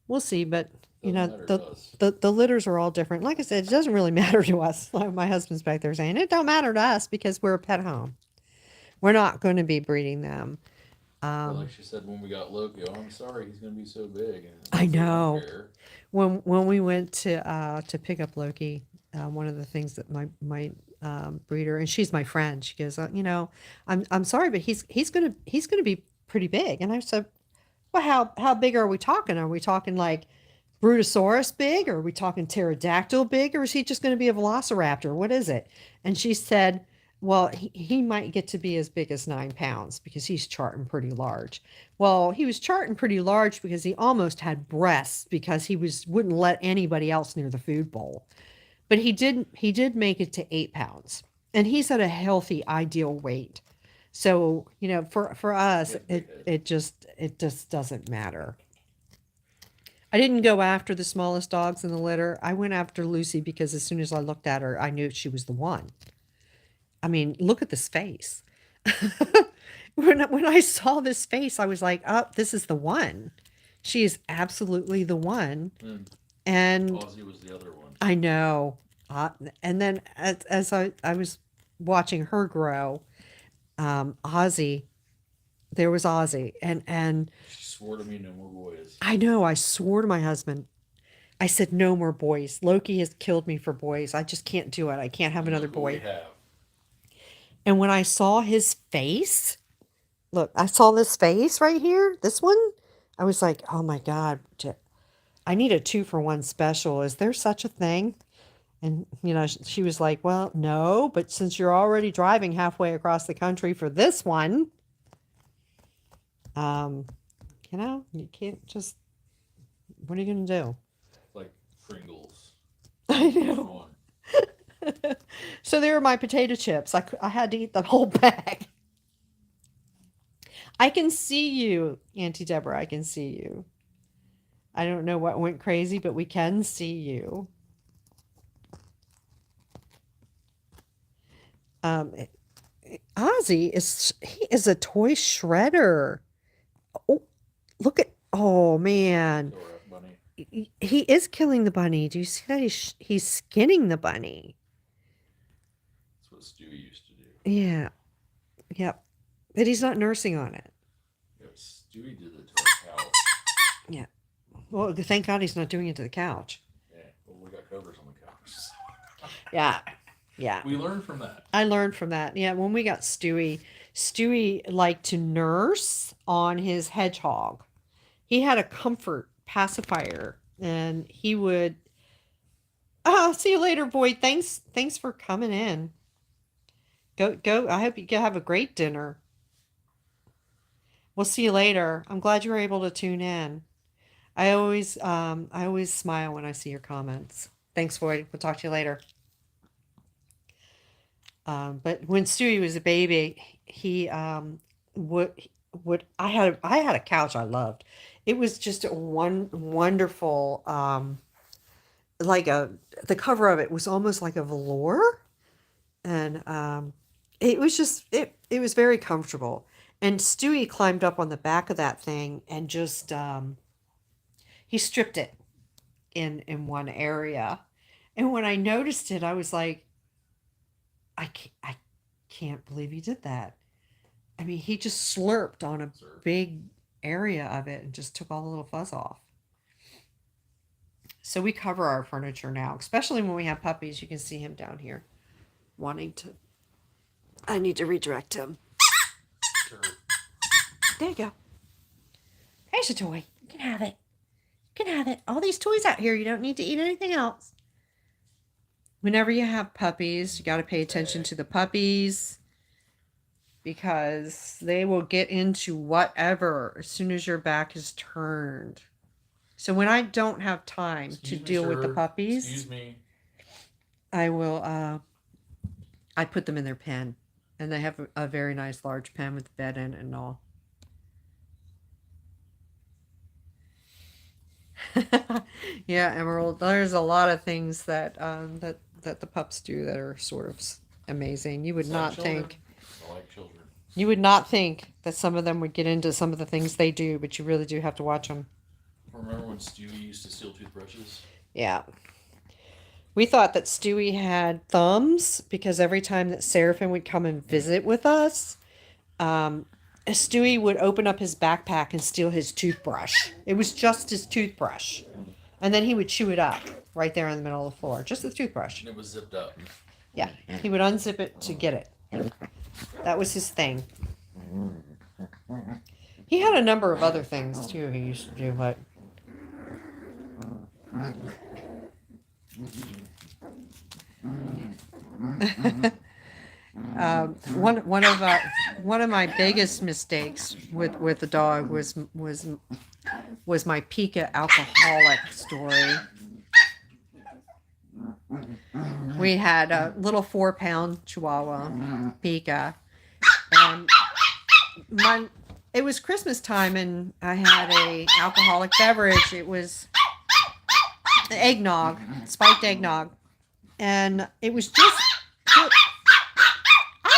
we'll see. But you Doesn't know, matter to us. the litters are all different. Like I said, it doesn't really matter to us. Like my husband's back there saying it don't matter to us because we're a pet home. We're not going to be breeding them. But like she said, when we got Loki, oh, I'm sorry, he's gonna be so big, and I they don't know. care. When we went to pick up Loki, one of the things that my breeder, and she's my friend, she goes, you know, I'm sorry, but he's gonna be pretty big. And I said, well, how big are we talking? Are we talking like Brutosaurus big, or are we talking pterodactyl big, or is he just going to be a velociraptor? What is it? And she said, well, he might get to be as big as 9 pounds because he's charting pretty large. Well, he was charting pretty large because he almost had breasts because wouldn't let anybody else near the food bowl. But he did make it to 8 pounds. And he's at a healthy, ideal weight. So, you know, for us, Yeah, big head. it just doesn't matter. I didn't go after the smallest dogs in the litter. I went after Lucy because as soon as I looked at her, I knew she was the one. I mean, look at this face. When I saw this face, I was like, "Oh, this is the one. She is absolutely the one." And And Ozzy was the other one. I know. Uh, and then as I was watching her grow, Ozzy, there was Ozzy, and She swore to me no more boys. I know I swore to my husband. I said, no more boys. Loki has killed me for boys. I just can't do it. I can't have And another look what we boy. have. And when I saw his face, look, I saw this face right here, this one, I was like, oh my God, I need a 2-for-1 special. Is there such a thing? And, you know, she was like, well, no, but since you're already driving halfway across the country for this one, um, you know, you can't just, what are you going to do? Like Pringles. I Each know. one. So there were my potato chips. I had to eat the whole bag. I can see you, Auntie Deborah. I can see you. I don't know what went crazy, but we can see you. Um, Ozzy he is a toy shredder. Oh, look at, oh man. Kill that bunny. He is killing the bunny. Do you see that? He's skinning the bunny. That's what Stewie used to do. Yeah. Yep. But he's not nursing on it. Yeah, Stewie did it to our couch. Yeah. Well, thank God he's not doing it to the couch. Yeah, well, we got covers on the couch. Yeah. Yeah. We learned from that. I learned from that. Yeah, when we got Stewie liked to nurse on his hedgehog. He had a comfort pacifier and he would, oh, see you later, Boyd. Thanks for coming in. Go. I hope you have a great dinner. We'll see you later. I'm glad you were able to tune in. I always smile when I see your comments. Thanks, Boyd. We'll talk to you later. But when Stewie was a baby, he would I had a couch I loved. It was just a wonderful like the cover of it was almost like a velour, and it was just it was very comfortable. And Stewie climbed up on the back of that thing and just he stripped it in one area. And when I noticed it, I was like, I can't believe he did that. I mean, he just slurped on a Sir. big area of it and just took all the little fuzz off. So we cover our furniture now, especially when we have puppies. You can see him down here wanting to. I need to redirect him. Sure. There you go. Here's a toy. You can have it. You can have it. All these toys out here. You don't need to eat anything else. Whenever you have puppies, you got to pay attention to the puppies because they will get into whatever as soon as your back is turned. So when I don't have time to Excuse me, deal with the sir. puppies, Excuse me. I will I put them in their pen, and they have a very nice large pen with a bed in it and all. Yeah, Emerald. There's a lot of things that that the pups do that are sort of amazing. You would It's like not children. think I like children. you would not think that some of them would get into some of the things they do, but you really do have to watch them. Remember when Stewie used to steal toothbrushes? Yeah. We thought that Stewie had thumbs because every time that Seraphim would come and visit with us, Stewie would open up his backpack and steal his toothbrush. It was just his toothbrush. And then he would chew it up right there in the middle of the floor. Just the toothbrush. And it was zipped up. Yeah. He would unzip it to get it. That was his thing. He had a number of other things too he used to do, but one of my biggest mistakes with the dog was my Pica alcoholic story. We had a little 4-pound Chihuahua, Pica, and it was Christmas time, and I had a alcoholic beverage. It was eggnog, spiked eggnog, and it was just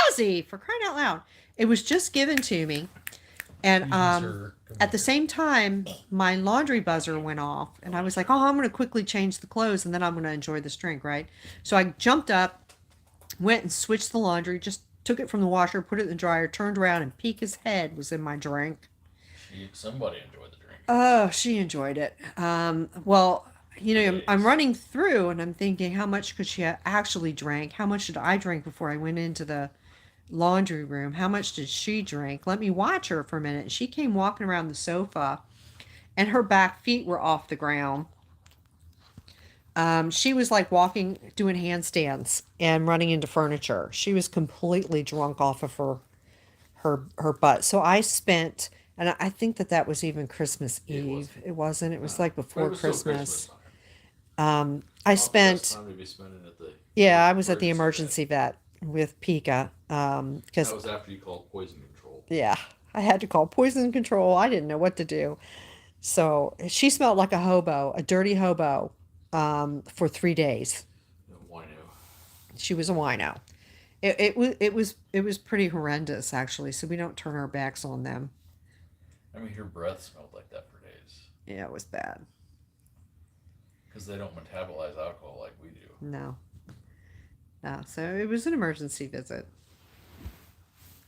Ozzy, for crying out loud. It was just given to me, and at the same time, my laundry buzzer went off, and I was like, "Oh, I'm going to quickly change the clothes, and then I'm going to enjoy this drink, right?" So I jumped up, went and switched the laundry, just took it from the washer, put it in the dryer, turned around, and Pica's head was in my drink. Somebody enjoyed the drink. Oh, she enjoyed it. Well, I'm running through, and I'm thinking, how much could she actually drink? How much did I drink before I went into the laundry room? How much did she drink? Let me watch her for a minute. She came walking around the sofa, and her back feet were off the ground. She was like doing handstands and running into furniture. She was completely drunk off of her butt. So I spent, and I think that was even Christmas Eve. It wasn't. It was like before Christmas. I spent. Time to be spending at the Yeah, I was at the emergency vet with Pica. Because that was after you called poison control. Yeah, I had to call poison control. I didn't know what to do. So she smelled like a hobo, a dirty hobo, for 3 days. Wino. She was a wino. It was pretty horrendous, actually. So we don't turn our backs on them. I mean, her breath smelled like that for days. Yeah, it was bad. Because they don't metabolize alcohol like we do. No. So it was an emergency visit.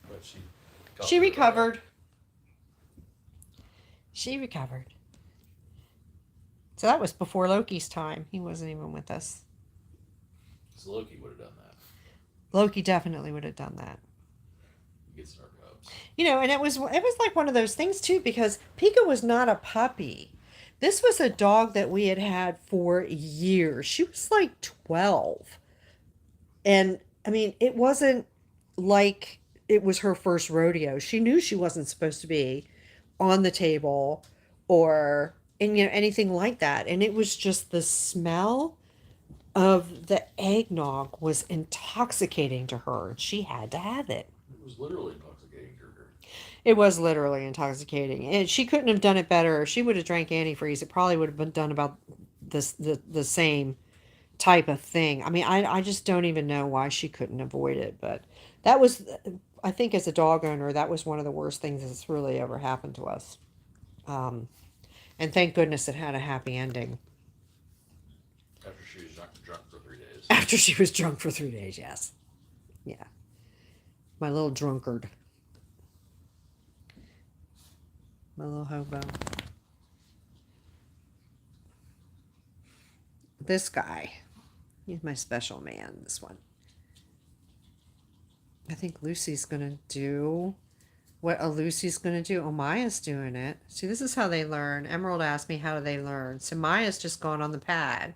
But she recovered. She recovered. So that was before Loki's time. He wasn't even with us. So Loki would have done that. Loki definitely would have done that. He gets in our cubs. And it was like one of those things too, because Pica was not a puppy. This was a dog that we had had for years. She was like 12. And I mean, it wasn't like it was her first rodeo. She knew she wasn't supposed to be on the table or anything like that. And it was just the smell of the eggnog was intoxicating to her. She had to have it. It was literally intoxicating to her. It was literally intoxicating. And she couldn't have done it better. If she would have drank antifreeze, it probably would have been done about the same type of thing. I mean, I just don't even know why she couldn't avoid it. But that was, I think as a dog owner, that was one of the worst things that's really ever happened to us. And thank goodness it had a happy ending. After she was drunk for 3 days. After she was drunk for 3 days, yes. Yeah. My little drunkard. My little hobo. This guy. He's my special man, this one. I think Lucy's going to do what a Lucy's going to do. Oh, Maya's doing it. See, this is how they learn. Emerald asked me, how do they learn? So Maya's just gone on the pad.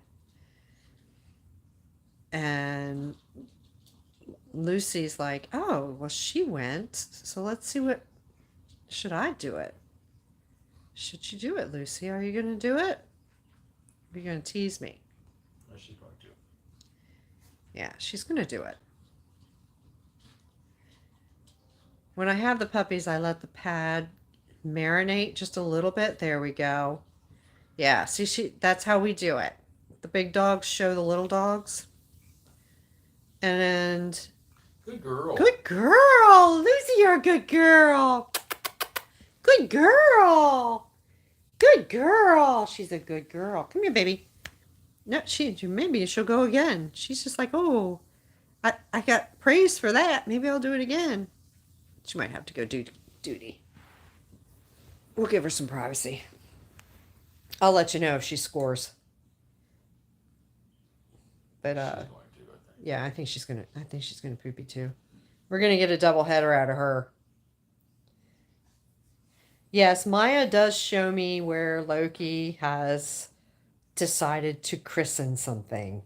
And Lucy's like, oh, well, she went. So let's see what... Should I do it? Should you do it, Lucy? Are you going to do it? Or are you going to tease me? No, she's going to. Yeah, she's going to do it. When I have the puppies, I let the pad marinate just a little bit. There we go. Yeah, see, that's how we do it. The big dogs show the little dogs. And... Good girl. Good girl. Lucy, you're a good girl. Good girl. Good Good girl. She's a good girl. Come here, baby. No, maybe she'll go again. She's just like, oh, I got praise for that. Maybe I'll do it again. She might have to go do duty. We'll give her some privacy. I'll let you know if she scores. But She's going to, I think. yeah, I think she's gonna poopy too. We're gonna get a double header out of her. Yes, Maya does show me where Loki has decided to christen something.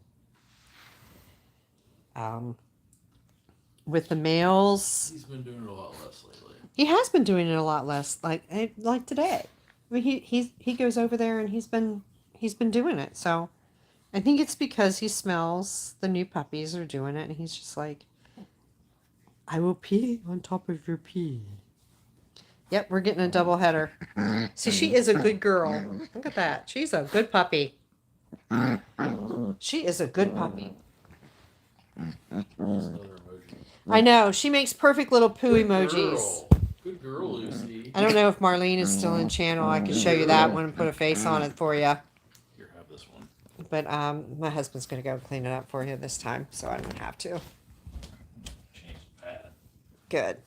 With the males, He's been doing it a lot less lately. he has been doing it a lot less, like today. I mean, he goes over there and he's been doing it. So I think it's because he smells the new puppies are doing it, and he's just like, I will pee on top of your pee. Yep, we're getting a double header. See, she is a good girl. Look at that. She's a good puppy. She is a good puppy. That's another emoji. I know. She makes perfect little poo Good emojis. Girl. Good girl, Lucy. I don't know if Marlene is still in channel. I could show you that one and put a face on it for you. Here, have this one. But my husband's going to go clean it up for you this time, so I don't have to. Change the pad. Good.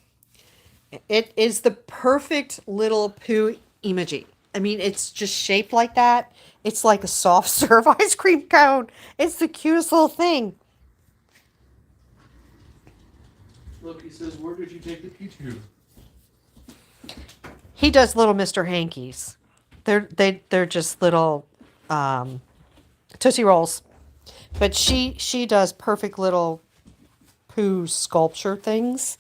It is the perfect little poo emoji. I mean, it's just shaped like that. It's like a soft serve ice cream cone. It's the cutest little thing. Look, he says, where did you take the pee to? He does little Mr. Hankies. They're just little Tootsie Rolls. But she does perfect little poo sculpture things.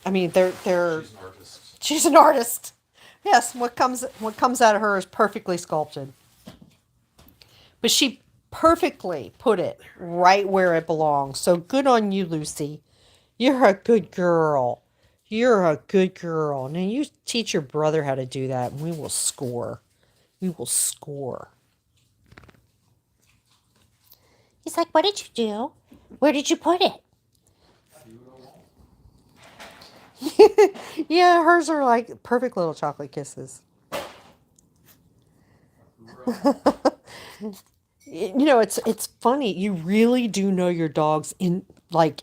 I mean, they're She's an artist. she's an artist. Yes, what comes out of her is perfectly sculpted. But she perfectly put it right where it belongs. So good on you, Lucy. You're a good girl. You're a good girl. Now you teach your brother how to do that, and we will score. We will score. He's like, what did you do? Where did you put it? Yeah, hers are like perfect little chocolate kisses. You know, it's funny. You really do know your dogs in like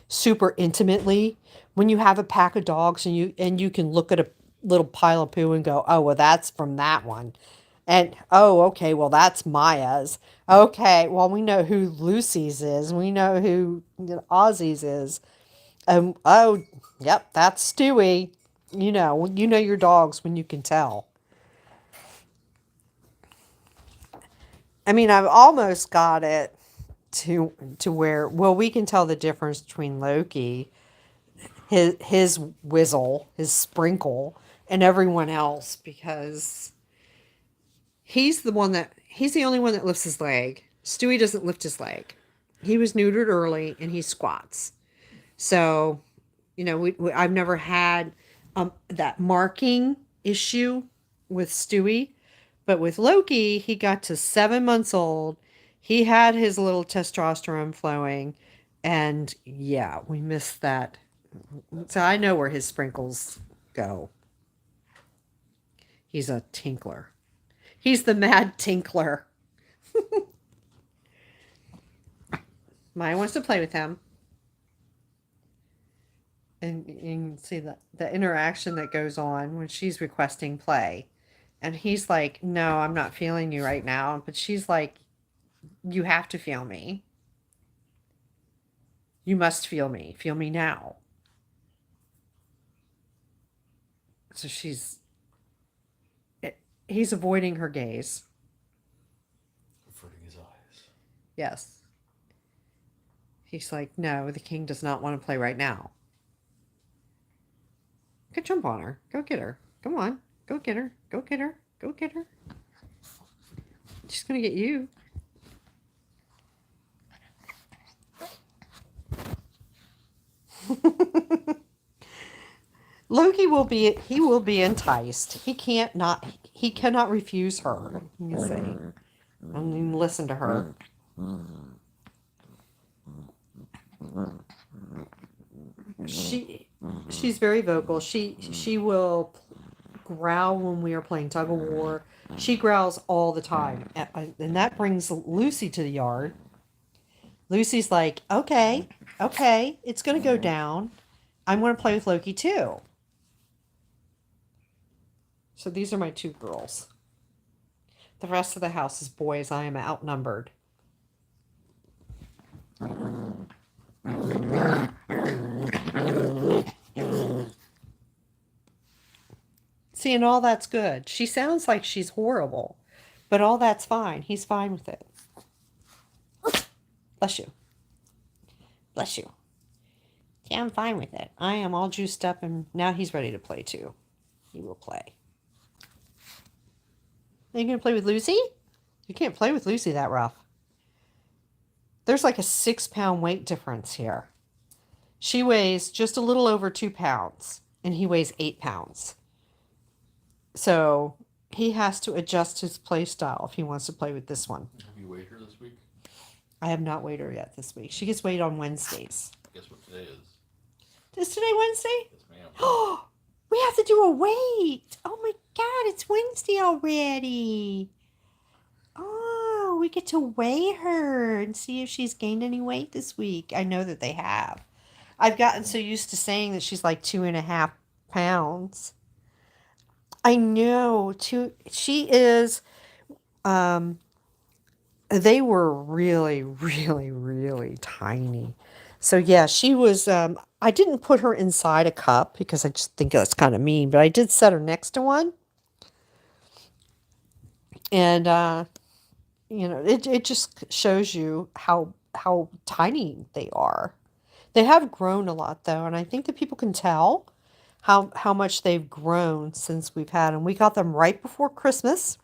super intimately when you have a pack of dogs and you can look at a little pile of poo and go, oh well, that's from that one, and oh okay, well that's Maya's. Okay, well we know who Lucy's is. We know who Ozzy's is. Oh, yep, that's Stewie. You know your dogs when you can tell. I mean, I've almost got it to where, well, we can tell the difference between Loki, his whizzle, his sprinkle, and everyone else because he's the only one that lifts his leg. Stewie doesn't lift his leg. He was neutered early and he squats. So, you know, I've never had that marking issue with Stewie, but with Loki, he got to 7 months old. He had his little testosterone flowing, and yeah, we missed that. So I know where his sprinkles go. He's a tinkler. He's the mad tinkler. Maya wants to play with him. And you can see the interaction that goes on when she's requesting play. And he's like, no, I'm not feeling you right now. But she's like, you have to feel me. You must feel me. Feel me now. So he's avoiding her gaze. Averting his eyes. Yes. He's like, no, the king does not want to play right now. Go jump on her. Go get her. Come on. Go get her. Go get her. Go get her. She's going to get you. Loki will be enticed. He cannot refuse her. You see. I mean, listen to her. She's very vocal. She will growl when we are playing tug of war. She growls all the time. And that brings Lucy to the yard. Lucy's like, okay, it's going to go down. I'm going to play with Loki too. So these are my two girls. The rest of the house is boys. I am outnumbered. See, and all that's good. She sounds like she's horrible, but all that's fine. He's fine with it. Bless you. Bless you. Yeah, I'm fine with it. I am all juiced up, and now he's ready to play too. He will play. Are you going to play with Lucy? You can't play with Lucy that rough. There's like a 6-pound weight difference here. She weighs just a little over 2 pounds, and he weighs 8 pounds. So he has to adjust his play style if he wants to play with this one. Have you weighed her this week? I have not weighed her yet this week. She gets weighed on Wednesdays. Guess what today is? Is today Wednesday? Yes, ma'am. Oh, we have to do a weight. Oh my God, it's Wednesday already. Oh, we get to weigh her and see if she's gained any weight this week. I know that they have. I've gotten so used to saying that she's like 2.5 pounds. I know. She is. They were really, really, really tiny. So yeah, she was. I didn't put her inside a cup because I just think that's kind of mean. But I did set her next to one, and it just shows you how tiny they are. They have grown a lot though, and I think that people can tell how much they've grown since we've had them. We got them right before Christmas.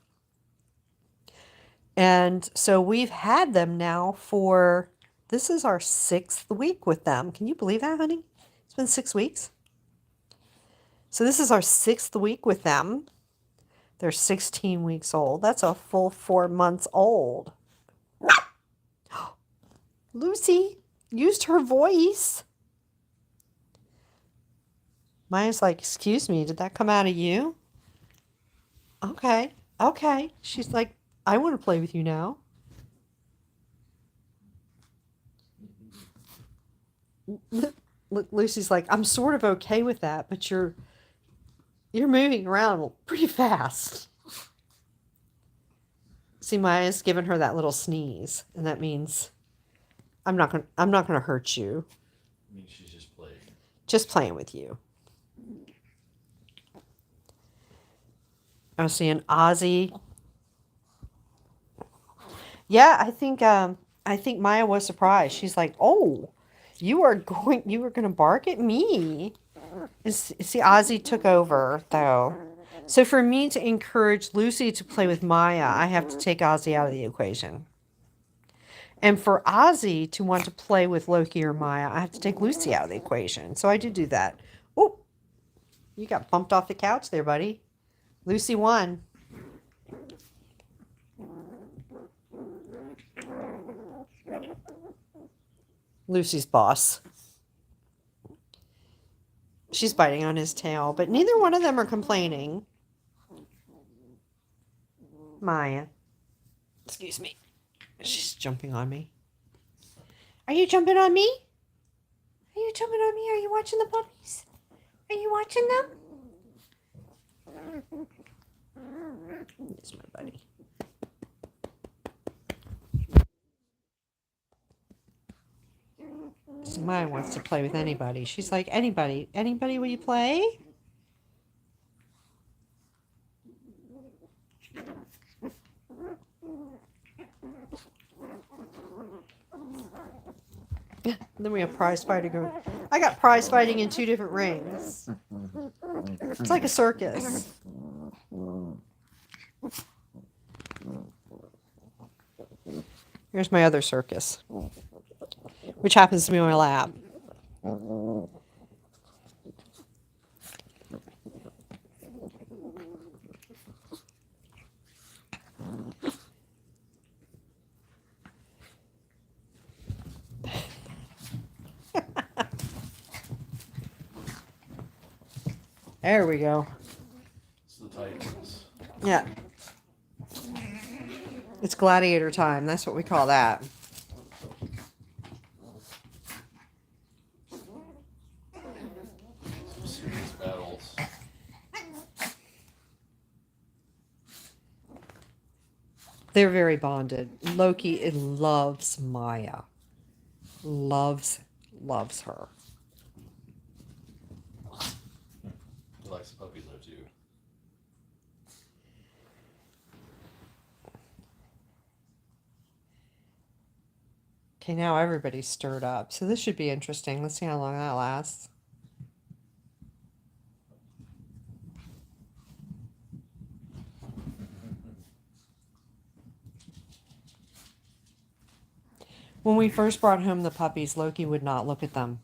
And so we've had them now for, this is our 6th week with them. Can you believe that, honey? It's been 6 weeks. So this is our 6th week with them. They're 16 weeks old. That's a full 4 months old. Lucy used her voice. Maya's like, excuse me, did that come out of you? Okay. She's like, I want to play with you now. Lucy's like, I'm sort of okay with that, but you're moving around pretty fast. See, Maya's given her that little sneeze, and that means I'm not gonna hurt you. I mean, she's just playing. Just playing with you. I'm seeing Ozzy. Yeah, I think Maya was surprised. She's like, "Oh, you were gonna bark at me." See, Ozzy took over though. So for me to encourage Lucy to play with Maya, I have to take Ozzy out of the equation. And for Ozzy to want to play with Loki or Maya, I have to take Lucy out of the equation. So I do that. Oh, you got bumped off the couch there, buddy. Lucy won. Lucy's boss. She's biting on his tail, but neither one of them are complaining. Maya. Excuse me. She's jumping on me. Are you jumping on me? Are you jumping on me? Are you watching the puppies? Are you watching them? It's my buddy. Maya wants to play with anybody. She's like, anybody will you play? Then we have prize fighting. I got prize fighting in 2 different rings. It's like a circus. Here's my other circus, which happens to be my lab. There we go. So Titans. Yeah. It's gladiator time. That's what we call that. Some serious battles. They're very bonded. Loki loves Maya. Loves her. He likes the puppies though too. Okay, now everybody's stirred up. So this should be interesting. Let's see how long that lasts. When we first brought home the puppies, Loki would not look at them.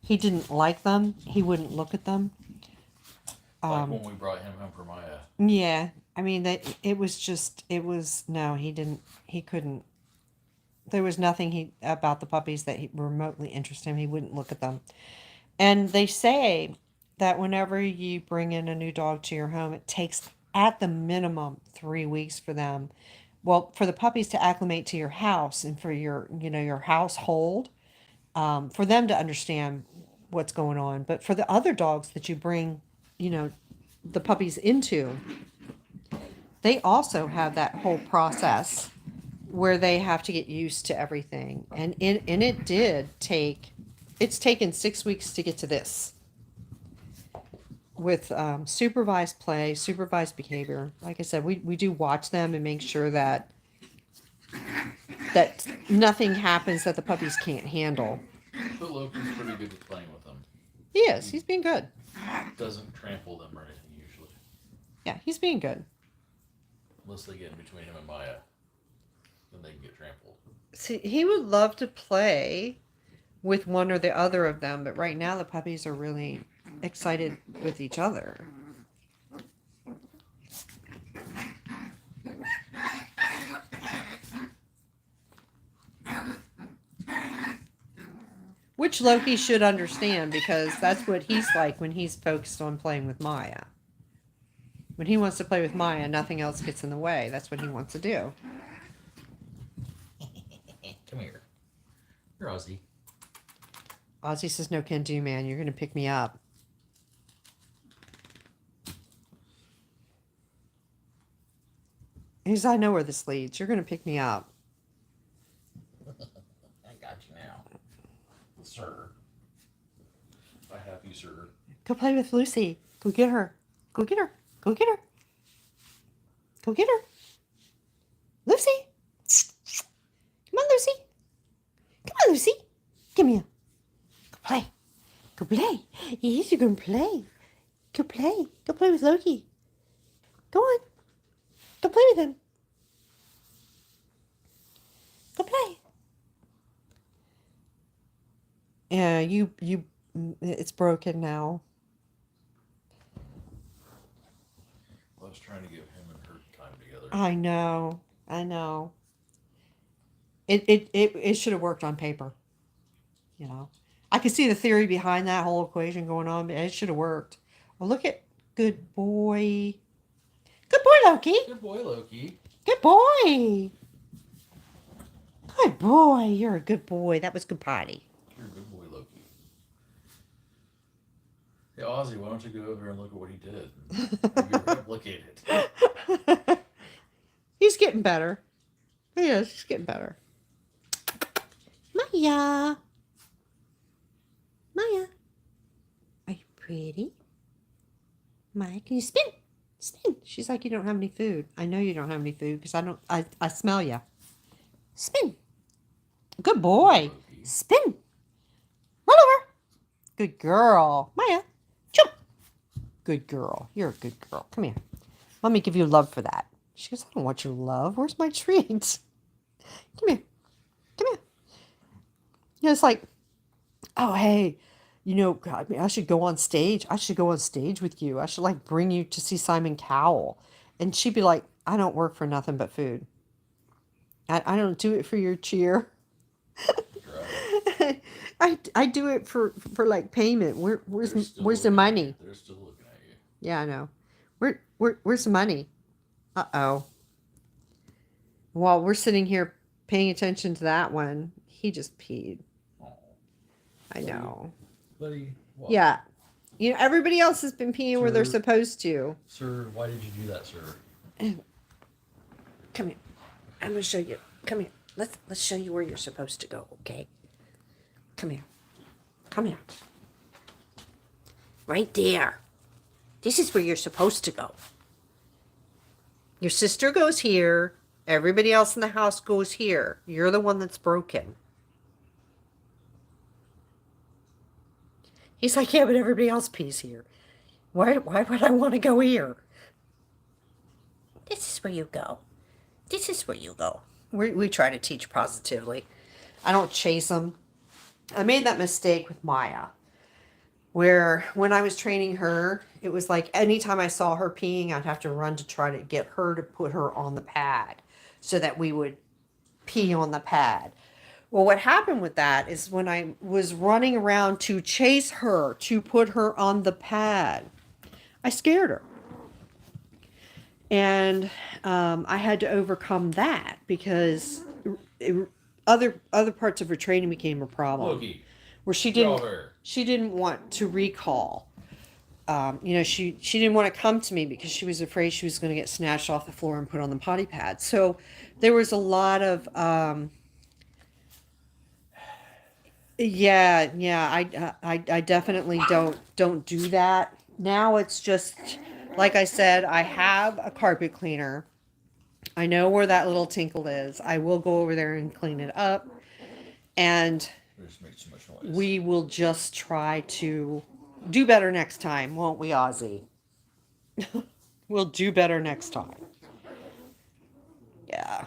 He didn't like them. He wouldn't look at them. Like when we brought him home for Maya. Yeah. I mean, he couldn't. There was nothing about the puppies that remotely interested him. He wouldn't look at them. And they say that whenever you bring in a new dog to your home, it takes at the minimum 3 weeks for them. Well, for the puppies to acclimate to your house and for your household, for them to understand what's going on. But for the other dogs that you bring, the puppies into, they also have that whole process where they have to get used to everything. And it's taken 6 weeks to get to this. With supervised play, supervised behavior. Like I said, we do watch them and make sure that nothing happens that the puppies can't handle. But Loki's pretty good at playing with them. He is. He's being good. Doesn't trample them or anything usually. Yeah, he's being good. Unless they get in between him and Maya. Then they can get trampled. See, he would love to play with one or the other of them, but right now the puppies are really excited with each other. Which Loki should understand, because that's what he's like when he's focused on playing with Maya. When he wants to play with Maya, nothing else gets in the way. That's what he wants to do. Come here. You're Ozzy. Ozzy says, no can do, man. You're going to pick me up. He says, I know where this leads. You're going to pick me up. I got you now. Sir. I have you, sir. Go play with Lucy. Go get her. Go get her. Go get her. Go get her. Lucy. Come on, Lucy. Come on, Lucy. Come here. Go play. Go play. Yes, you're going to play. Go play. Go play with Loki. Go on. Go play with him. Go play. Yeah, it's broken now. I was trying to give him and her time together. I know. It should have worked on paper. I could see the theory behind that whole equation going on, but it should have worked. Well, look at good boy. Good boy, Loki. Good boy, Loki. Good boy. Good boy. You're a good boy. That was good potty. You're a good boy, Loki. Hey, Ozzy, why don't you go over and look at what he did? Maybe replicate it. He's getting better. He is. He's getting better. Maya. Maya. Are you pretty? Maya, can you spin? Spin. She's like, you don't have any food. I know you don't have any food because I smell you. Spin. Good boy. Spin. Roll over. Good girl. Maya. Jump. Good girl. You're a good girl. Come here. Let me give you love for that. She goes, I don't want your love. Where's my treat? Come here. Come here. It's like, oh, hey, God, I should go on stage. I should go on stage with you. I should bring you to see Simon Cowell. And she'd be like, I don't work for nothing but food. I don't do it for your cheer. I do it for payment. Where's the money? They're still looking at you. Yeah, I know. Where's the money? Uh-oh. While we're sitting here paying attention to that one, he just peed. Oh, I know. buddy. What? Yeah. You know, everybody else has been peeing where they're Sir. supposed to. Sir, why did you do that, sir? Come here. I'm gonna show you. Come here. Let's show you where you're supposed to go, okay? Come here. Come here. Right there. This is where you're supposed to go. Your sister goes here. Everybody else in the house goes here. You're the one that's broken. He's like, yeah, but everybody else pees here. Why would I want to go here? This is where you go. This is where you go. We try to teach positively. I don't chase them. I made that mistake with Maya, where when I was training her, it was like anytime I saw her peeing, I'd have to run to try to get her to put her on the pad so that we would pee on the pad. Well, what happened with that is when I was running around to chase her to put her on the pad, I scared her. And I had to overcome that because other parts of her training became a problem. Loki. Where she didn't want to recall. She didn't want to come to me because she was afraid she was going to get snatched off the floor and put on the potty pad. So there was a lot of I definitely don't do that. Now it's just like I said, I have a carpet cleaner. I know where that little tinkle is. I will go over there and clean it up. And It just makes too much noise. we will just try to do better next time, won't we, Ozzy? We'll do better next time. Yeah.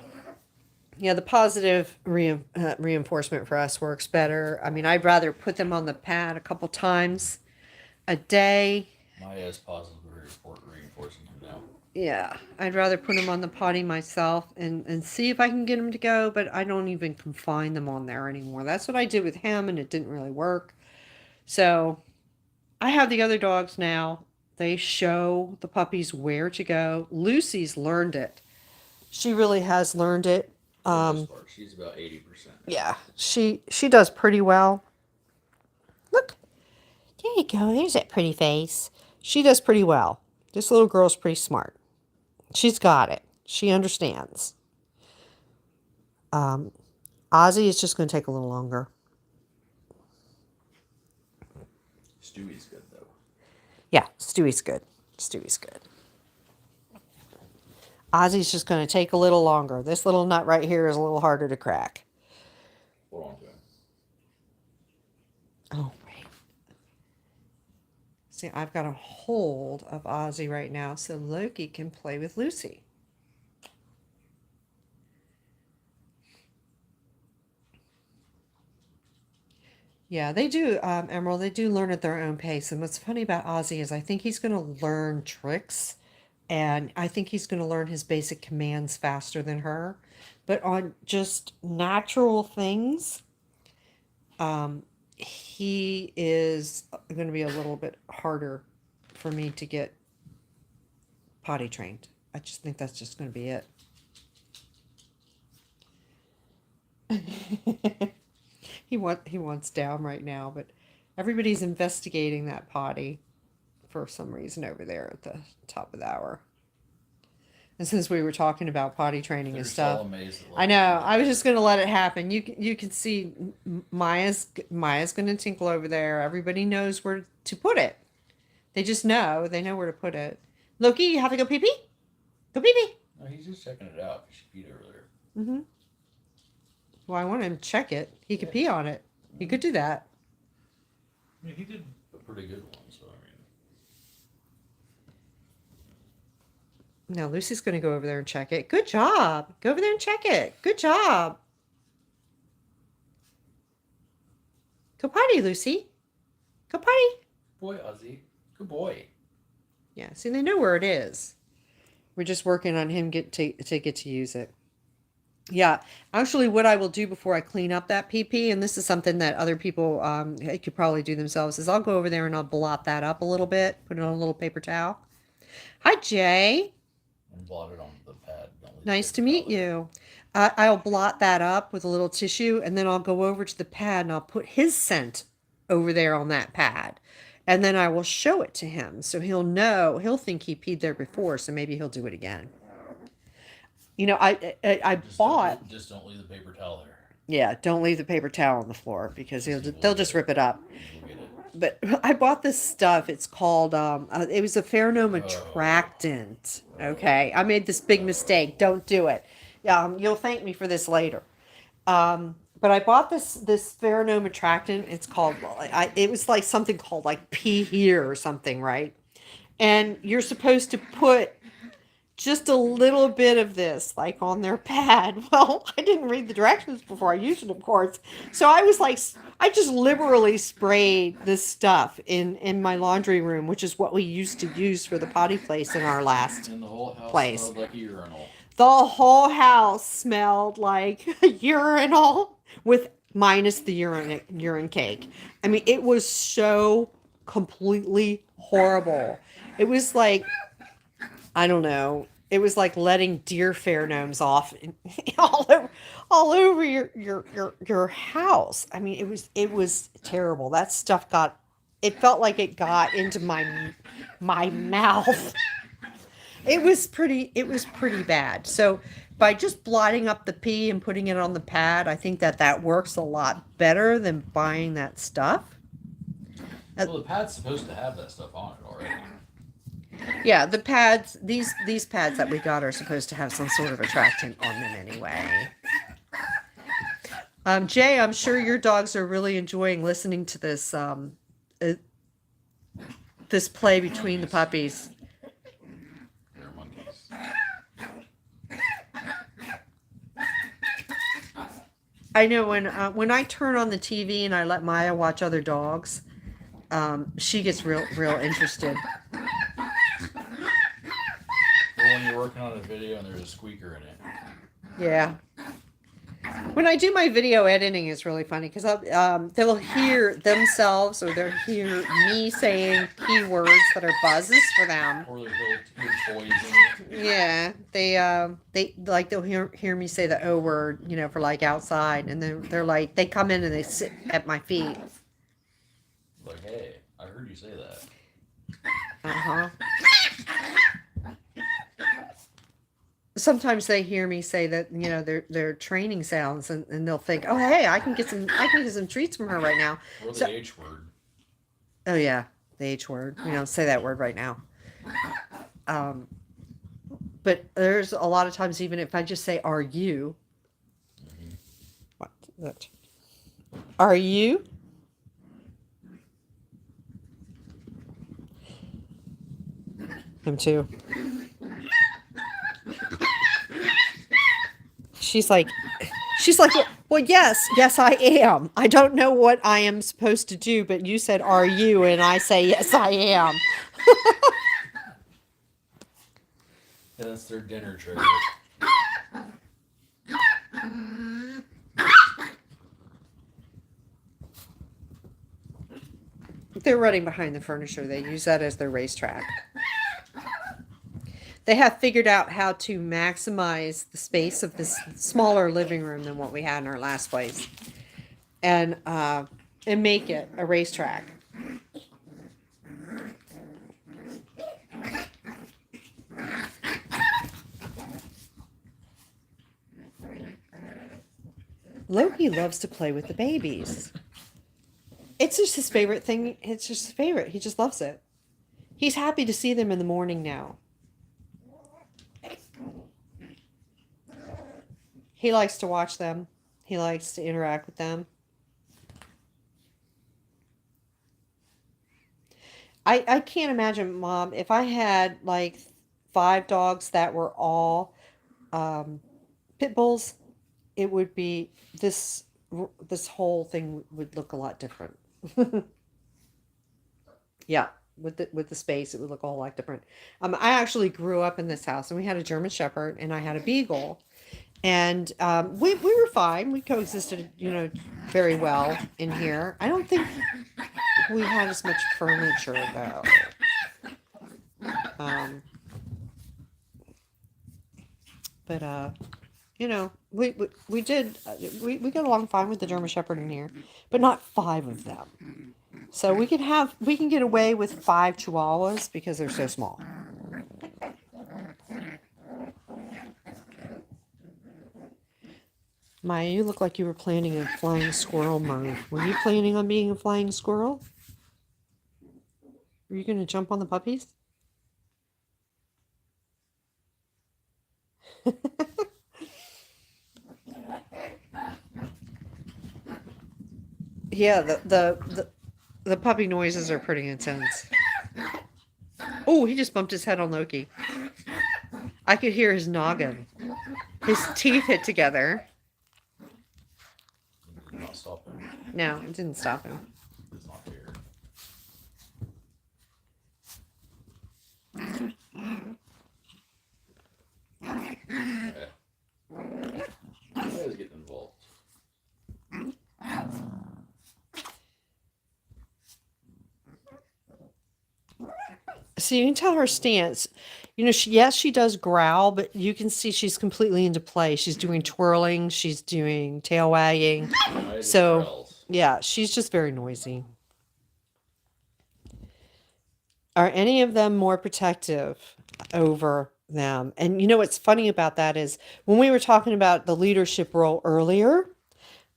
Yeah, the positive reinforcement for us works better. I mean, I'd rather put them on the pad a couple times a day. Maya is positive reinforcing him now. Yeah, I'd rather put them on the potty myself and see if I can get them to go, but I don't even confine them on there anymore. That's what I did with him, and it didn't really work. So I have the other dogs now. They show the puppies where to go. Lucy's learned it. She really has learned it. For the most part, she's about 80%. Yeah, she does pretty well. Look, there you go. There's that pretty face. She does pretty well. This little girl's pretty smart. She's got it. She understands. Ozzy is just going to take a little longer. Stewie's good, though. Yeah, Stewie's good. Stewie's good. Ozzy's just going to take a little longer. This little nut right here is a little harder to crack. Hold on to him. Oh, right. See, I've got a hold of Ozzy right now so Loki can play with Lucy. Yeah, they do, Emerald. They do learn at their own pace. And what's funny about Ozzy is I think he's going to learn tricks. And I think he's going to learn his basic commands faster than her. But on just natural things, he is going to be a little bit harder for me to get potty trained. I just think that's just going to be it. He wants down right now, but everybody's investigating that potty for some reason over there at the top of the hour. And since we were talking about potty training and stuff, I know I was just going to let it happen. You can see Maya's going to tinkle over there. Everybody knows where to put it. They just know. They know where to put it. Loki, you have to go pee pee. Go pee pee. No, he's just checking it out because she peed earlier. Mm-hmm. Well, I want him to check it. He could pee on it. He could do that. I mean, he did a pretty good one, so I mean. Now Lucy's going to go over there and check it. Good job. Go over there and check it. Good job. Go potty, Lucy. Go potty. Boy, Ozzy. Good boy. Yeah, see, they know where it is. We're just working on him to get to use it. Yeah, actually what I will do before I clean up that pee-pee, and this is something that other people could probably do themselves, is I'll go over there and I'll blot that up a little bit, put it on a little paper towel, Hi, Jay. And blot it onto the pad. Don't leave the Nice to paper meet towel there. you. I'll blot that up with a little tissue, and then I'll go over to the pad and I'll put his scent over there on that pad. And then I will show it to him so he'll know, he'll think he peed there before, so maybe he'll do it again. You know, I bought. Just don't leave the paper towel there. Yeah, don't leave the paper towel on the floor because they'll just rip it up. We'll get it. But I bought this stuff. It's called, it was a pheromone attractant. Okay. I made this big mistake. Don't do it. You'll thank me for this later. But I bought this pheromone attractant. It's called, it was like something called like pee here or something, right? And you're supposed to put just a little bit of this like on their pad. Well, I didn't read the directions before I used it, of course. So I was like, I just liberally sprayed this stuff in my laundry room, which is what we used to use for the potty place in our last And the whole house place. smelled like a urinal. The whole house smelled like a urinal with minus the urine cake. I mean, it was so completely horrible. It was like, I don't know. It was like letting deer pheromones off all over your house. I mean, it was terrible. That stuff it felt like it got into my mouth. It was pretty bad. So by just blotting up the pee and putting it on the pad, I think that works a lot better than buying that stuff. Well, the pad's supposed to have that stuff on it already. Yeah, the pads, these pads that we got are supposed to have some sort of attractant on them anyway. Jay, I'm sure your dogs are really enjoying listening to this this play between the puppies. They're monkeys. I know when I turn on the TV and I let Maya watch other dogs, she gets real interested. When you're working on a video and there's a squeaker in it. Yeah. When I do my video editing, it's really funny because they'll hear themselves or they'll hear me saying keywords that are buzzes for them. Or they'll hear toys in it. Yeah, they'll hear me say the O word, you know, for like outside, and then they're like they come in and they sit at my feet. Like, hey, I heard you say that. Uh-huh. Sometimes they hear me say that, you know, they're training sounds and they'll think, oh hey, I can get some treats from her right now. Or the H word. Oh yeah, the H word. We don't say that word right now. But there's a lot of times, even if I just say, are you? What? Are you? Him too. She's like, well, yes, I am. I don't know what I am supposed to do, but you said, are you? And I say, yes, I am. Yeah, that's their dinner trigger. They're running behind the furniture. They use that as their racetrack. They have figured out how to maximize the space of this smaller living room than what we had in our last place, and make it a racetrack. Loki loves to play with the babies. It's just his favorite thing. It's just his favorite. He just loves it. He's happy to see them in the morning now. He likes to watch them. He likes to interact with them. I can't imagine, Mom, if I had like 5 dogs that were all pit bulls, it would be this whole thing would look a lot different. Yeah, with the space, it would look a whole lot different. I actually grew up in this house, and we had a German Shepherd, and I had a Beagle, and we were fine. We coexisted, you know, very well in here. I don't think we had as much furniture though. Um, but you know, we did we got along fine with the German Shepherd in here, but not 5 of them. So we can get away with 5 Chihuahuas because they're so small. Maya, you look like you were planning a flying squirrel mode. Were you planning on being a flying squirrel? Were you going to jump on the puppies? Yeah, the puppy noises are pretty intense. Oh, he just bumped his head on Loki. I could hear his noggin. His teeth hit together. It did not stop him. No, it didn't stop him. It's not fair. Yeah. You guys getting involved. So you can tell her stance. You know, yes, she does growl, but you can see she's completely into play. She's doing twirling. She's doing tail wagging. So, yeah, she's just very noisy. Are any of them more protective over them? And you know what's funny about that is when we were talking about the leadership role earlier,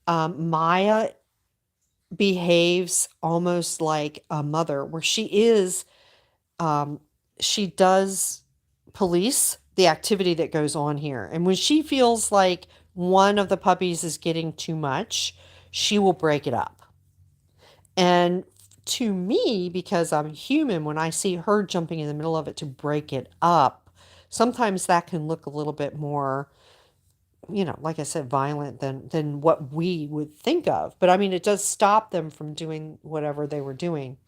Maya behaves almost like a mother, where she does police the activity that goes on here. And when she feels like one of the puppies is getting too much, she will break it up. And to me, because I'm human, when I see her jumping in the middle of it to break it up, sometimes that can look a little bit more, you know, like I said, violent than what we would think of. But I mean, it does stop them from doing whatever they were doing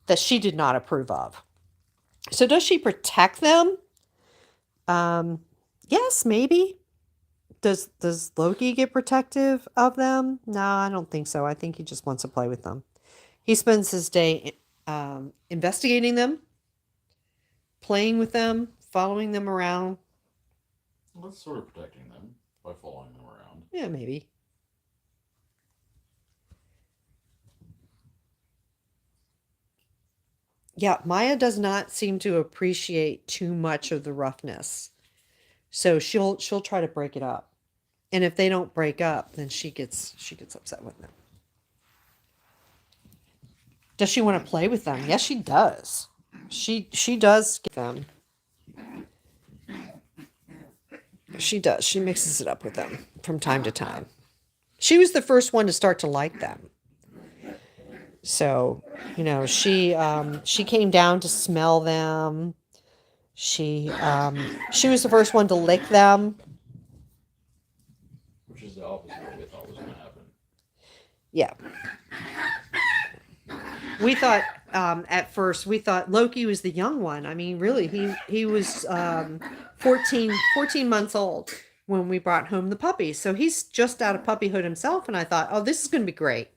that she did not approve of. So does she protect them? Yes, maybe. Does Loki get protective of them? No, I don't think so. I think he just wants to play with them. He spends his day investigating them, playing with them, following them around. Well, that's sort of protecting them by following them around. Yeah, maybe. Yeah, Maya does not seem to appreciate too much of the roughness. So she'll try to break it up. And if they don't break up, then she gets upset with them. Does she want to play with them? Yes, she does. She does get them. She does. She mixes it up with them from time to time. She was the first one to start to like them. So, you know, she came down to smell them. She was the first one to lick them. Which is the opposite of what we thought was going to happen. Yeah. We thought at first Loki was the young one. I mean, really, he was 14 months old when we brought home the puppies. So he's just out of puppyhood himself, and I thought, oh, this is going to be great.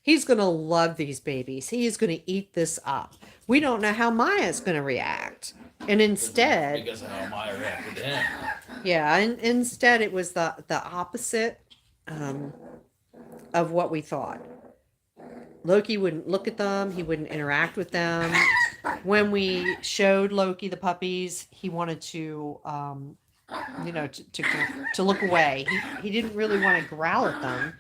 He's going to love these babies. He is going to eat this up. We don't know how Maya's going to react. And instead, because of how Maya reacted to him. Yeah, and instead it was the opposite of what we thought. Loki wouldn't look at them. He wouldn't interact with them. When we showed Loki the puppies, he wanted to, to look away. He didn't really want to growl at them,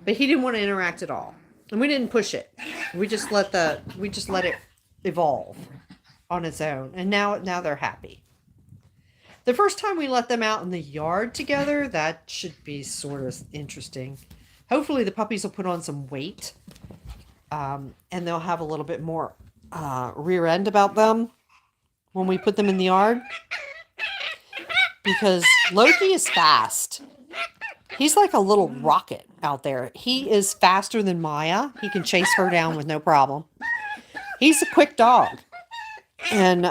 but he didn't want to interact at all. And we didn't push it. We just let it evolve on its own. And now they're happy. The first time we let them out in the yard together, that should be sort of interesting. Hopefully the puppies will put on some weight. And they'll have a little bit more rear end about them when we put them in the yard. Because Loki is fast. He's like a little rocket out there. He is faster than Maya. He can chase her down with no problem. He's a quick dog. And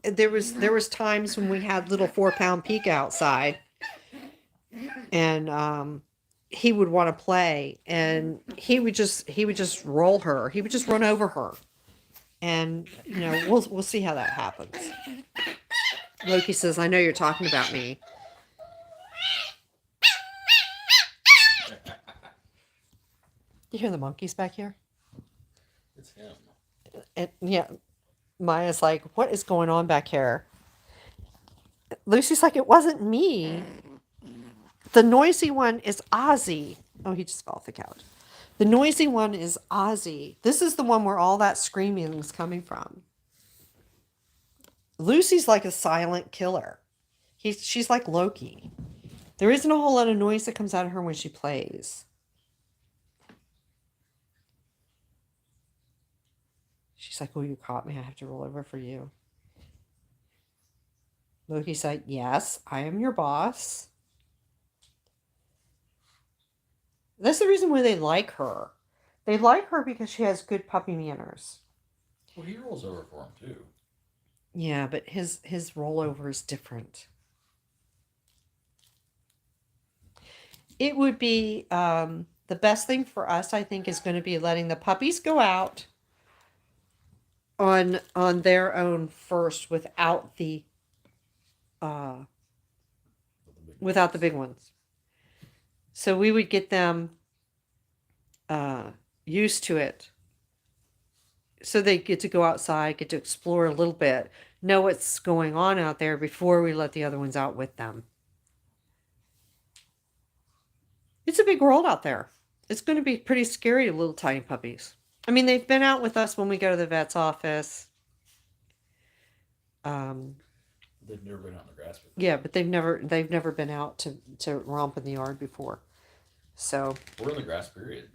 there was times when we had little 4-pound Pica outside. And he would want to play, and he would just roll her. He would just run over her. And, we'll see how that happens. Loki says, I know you're talking about me. You hear the monkeys back here? It's him. And yeah, Maya's like, what is going on back here? Lucy's like, it wasn't me. The noisy one is Ozzy. Oh, he just fell off the couch. The noisy one is Ozzy. This is the one where all that screaming is coming from. Lucy's like a silent killer. She's like Loki. There isn't a whole lot of noise that comes out of her when she plays. She's like, oh, you caught me. I have to roll over for you. Loki's like, yes, I am your boss. That's the reason why they like her. They like her because she has good puppy manners. Well, he rolls over for him, too. Yeah, but his rollover is different. It would be the best thing for us, I think, is going to be letting the puppies go out on their own first without the big ones. So we would get them used to it. So they get to go outside, get to explore a little bit, know what's going on out there before we let the other ones out with them. It's a big world out there. It's going to be pretty scary, little tiny puppies. I mean, they've been out with us when we go to the vet's office. They've never been out in the grass before. Yeah, but they've never been out to romp in the yard before. So we're in the grass period.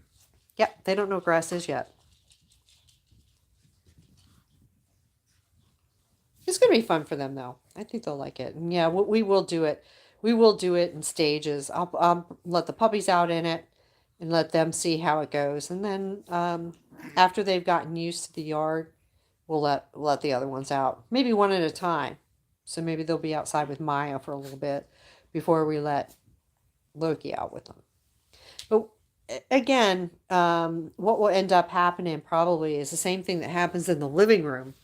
Yeah, they don't know what grass is yet. It's going to be fun for them, though. I think they'll like it. And yeah, we will do it. We will do it in stages. I'll let the puppies out in it and let them see how it goes. And then after they've gotten used to the yard, we'll let the other ones out. Maybe one at a time. So maybe they'll be outside with Maya for a little bit before we let Loki out with them. But again, what will end up happening probably is the same thing that happens in the living room.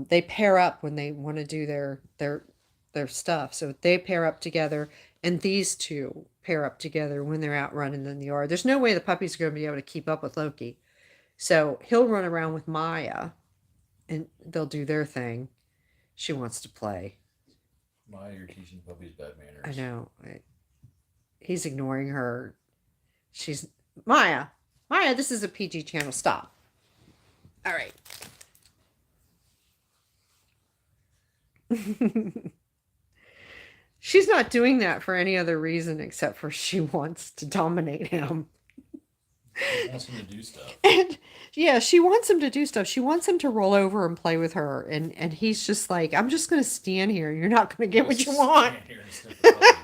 They pair up when they want to do their stuff. So they pair up together, and these two pair up together when they're out running in the yard. There's no way the puppy's going to be able to keep up with Loki. So he'll run around with Maya, and they'll do their thing. She wants to play. Maya, you're teaching puppies bad manners. I know. He's ignoring her. She's Maya, this is a PG channel. Stop. All right. She's not doing that for any other reason except for she wants to dominate him. She wants him to do stuff. And yeah, she wants him to do stuff. She wants him to roll over and play with her. And he's just like, I'm just going to stand here. You're not going to get what you want. Stand here and sniff the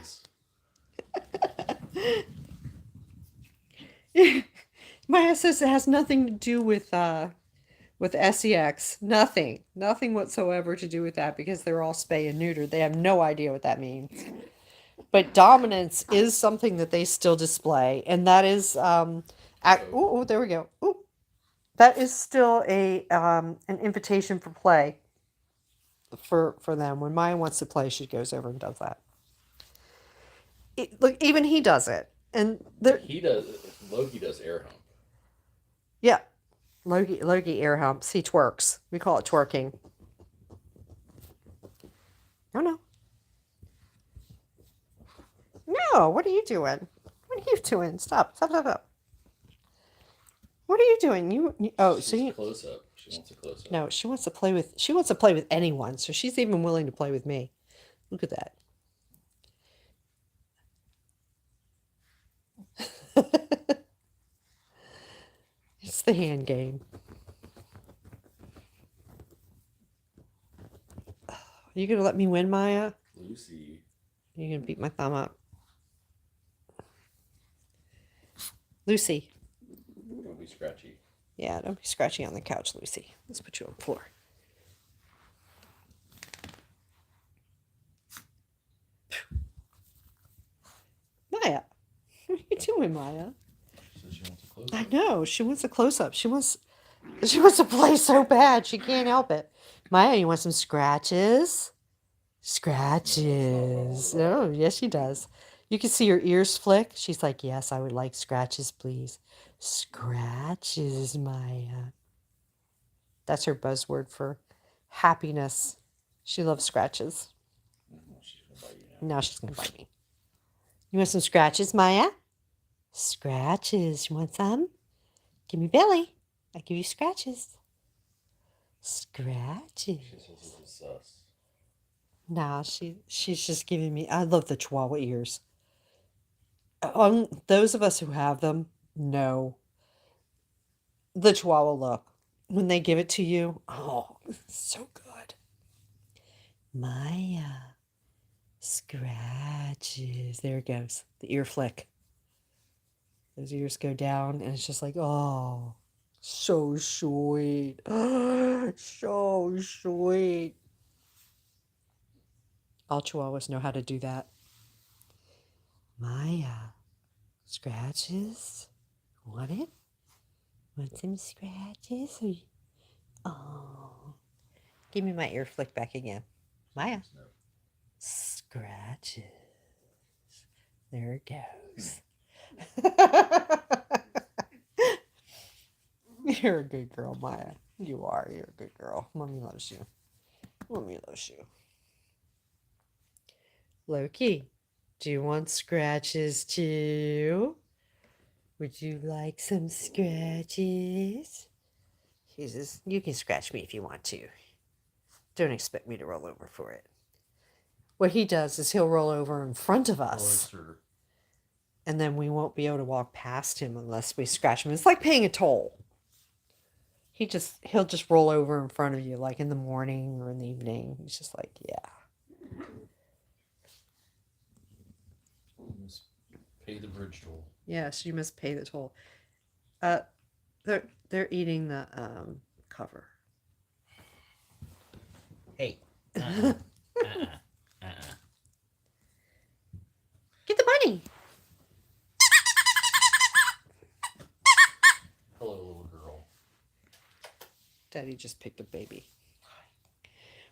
puppies. Maya says it has nothing to do with SEX. Nothing whatsoever to do with that because they're all spay and neutered. They have no idea what that means. But dominance is something that they still display, and that is there we go. Ooh, that is still an invitation for play for them. When Maya wants to play, she goes over and does that. Look, even he does it, and he does. Loki does air hump. Yeah. Loki air humps. He twerks. We call it twerking. Oh, no. No, what are you doing? What are you doing? Stop. What are you doing? Close up. She wants a close up. No, she wants to play with anyone, so she's even willing to play with me. Look at that. It's the hand game. Are you going to let me win, Maya? Lucy. You're going to beat my thumb up. Lucy. Don't be scratchy. Yeah, don't be scratchy on the couch, Lucy. Let's put you on the floor. Maya. What are you doing, Maya? She says she wants a close up. I know. She wants a close-up. She wants She wants to play so bad. She can't help it. Maya, you want some scratches? Scratches. Oh, yes, she does. You can see her ears flick. She's like, yes, I would like scratches, please. Scratches, Maya. That's her buzzword for happiness. She loves scratches. She's gonna bite you now. Now she's going to bite me. You want some scratches, Maya? Scratches. You want some? Give me belly. I give you scratches. Scratches. She says this is sus. Nah, she's just giving me. I love the Chihuahua ears. Those of us who have them know the Chihuahua look when they give it to you. Oh, so good. Maya, scratches. There it goes. The ear flick. Those ears go down, and it's just like, oh, so sweet. So sweet. All Chihuahuas know how to do that. Maya, scratches? Want it? Want some scratches? Oh, give me my ear flick back again. Maya, No. scratches. There it goes. You're a good girl, Maya. You are. You're a good girl. Mommy loves you. Mommy loves you. Loki, do you want scratches too? Would you like some scratches? He says, you can scratch me if you want to. Don't expect me to roll over for it. What he does is he'll roll over in front of us. Closer. And then we won't be able to walk past him unless we scratch him. It's like paying a toll. He'll just roll over in front of you, like in the morning or in the evening. He's just like, yeah. You must pay the bridge toll. Yes, you must pay the toll. They're eating the cover. Hey. Get the money. Hello, little girl. Daddy just picked a baby.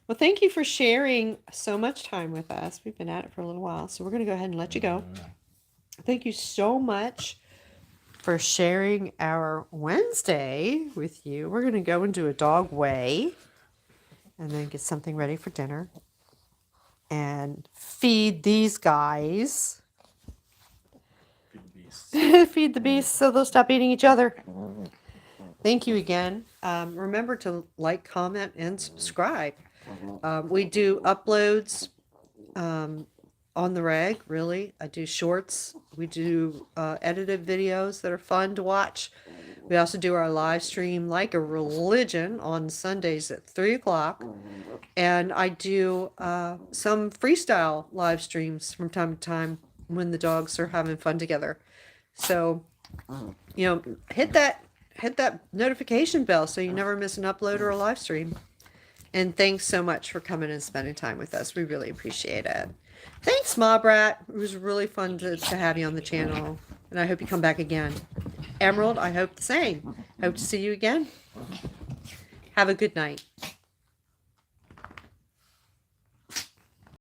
Well, thank you for sharing so much time with us. We've been at it for a little while, so we're going to go ahead and let you go. Thank you so much for sharing our Wednesday with you. We're going to go and do a dog weigh and then get something ready for dinner and feed these guys. Feed the beasts. Feed the beasts so they'll stop eating each other. Thank you again. Remember to like, comment, and subscribe. We do uploads on the reg, really. I do shorts. We do edited videos that are fun to watch. We also do our live stream like a religion on Sundays at 3 o'clock. And I do some freestyle live streams from time to time when the dogs are having fun together. So, you know, hit that notification bell so you never miss an upload or a live stream. And thanks so much for coming and spending time with us. We really appreciate it. Thanks, Ma Brat. It was really fun to have you on the channel. And I hope you come back again. Emerald, I hope the same. Hope to see you again. Have a good night.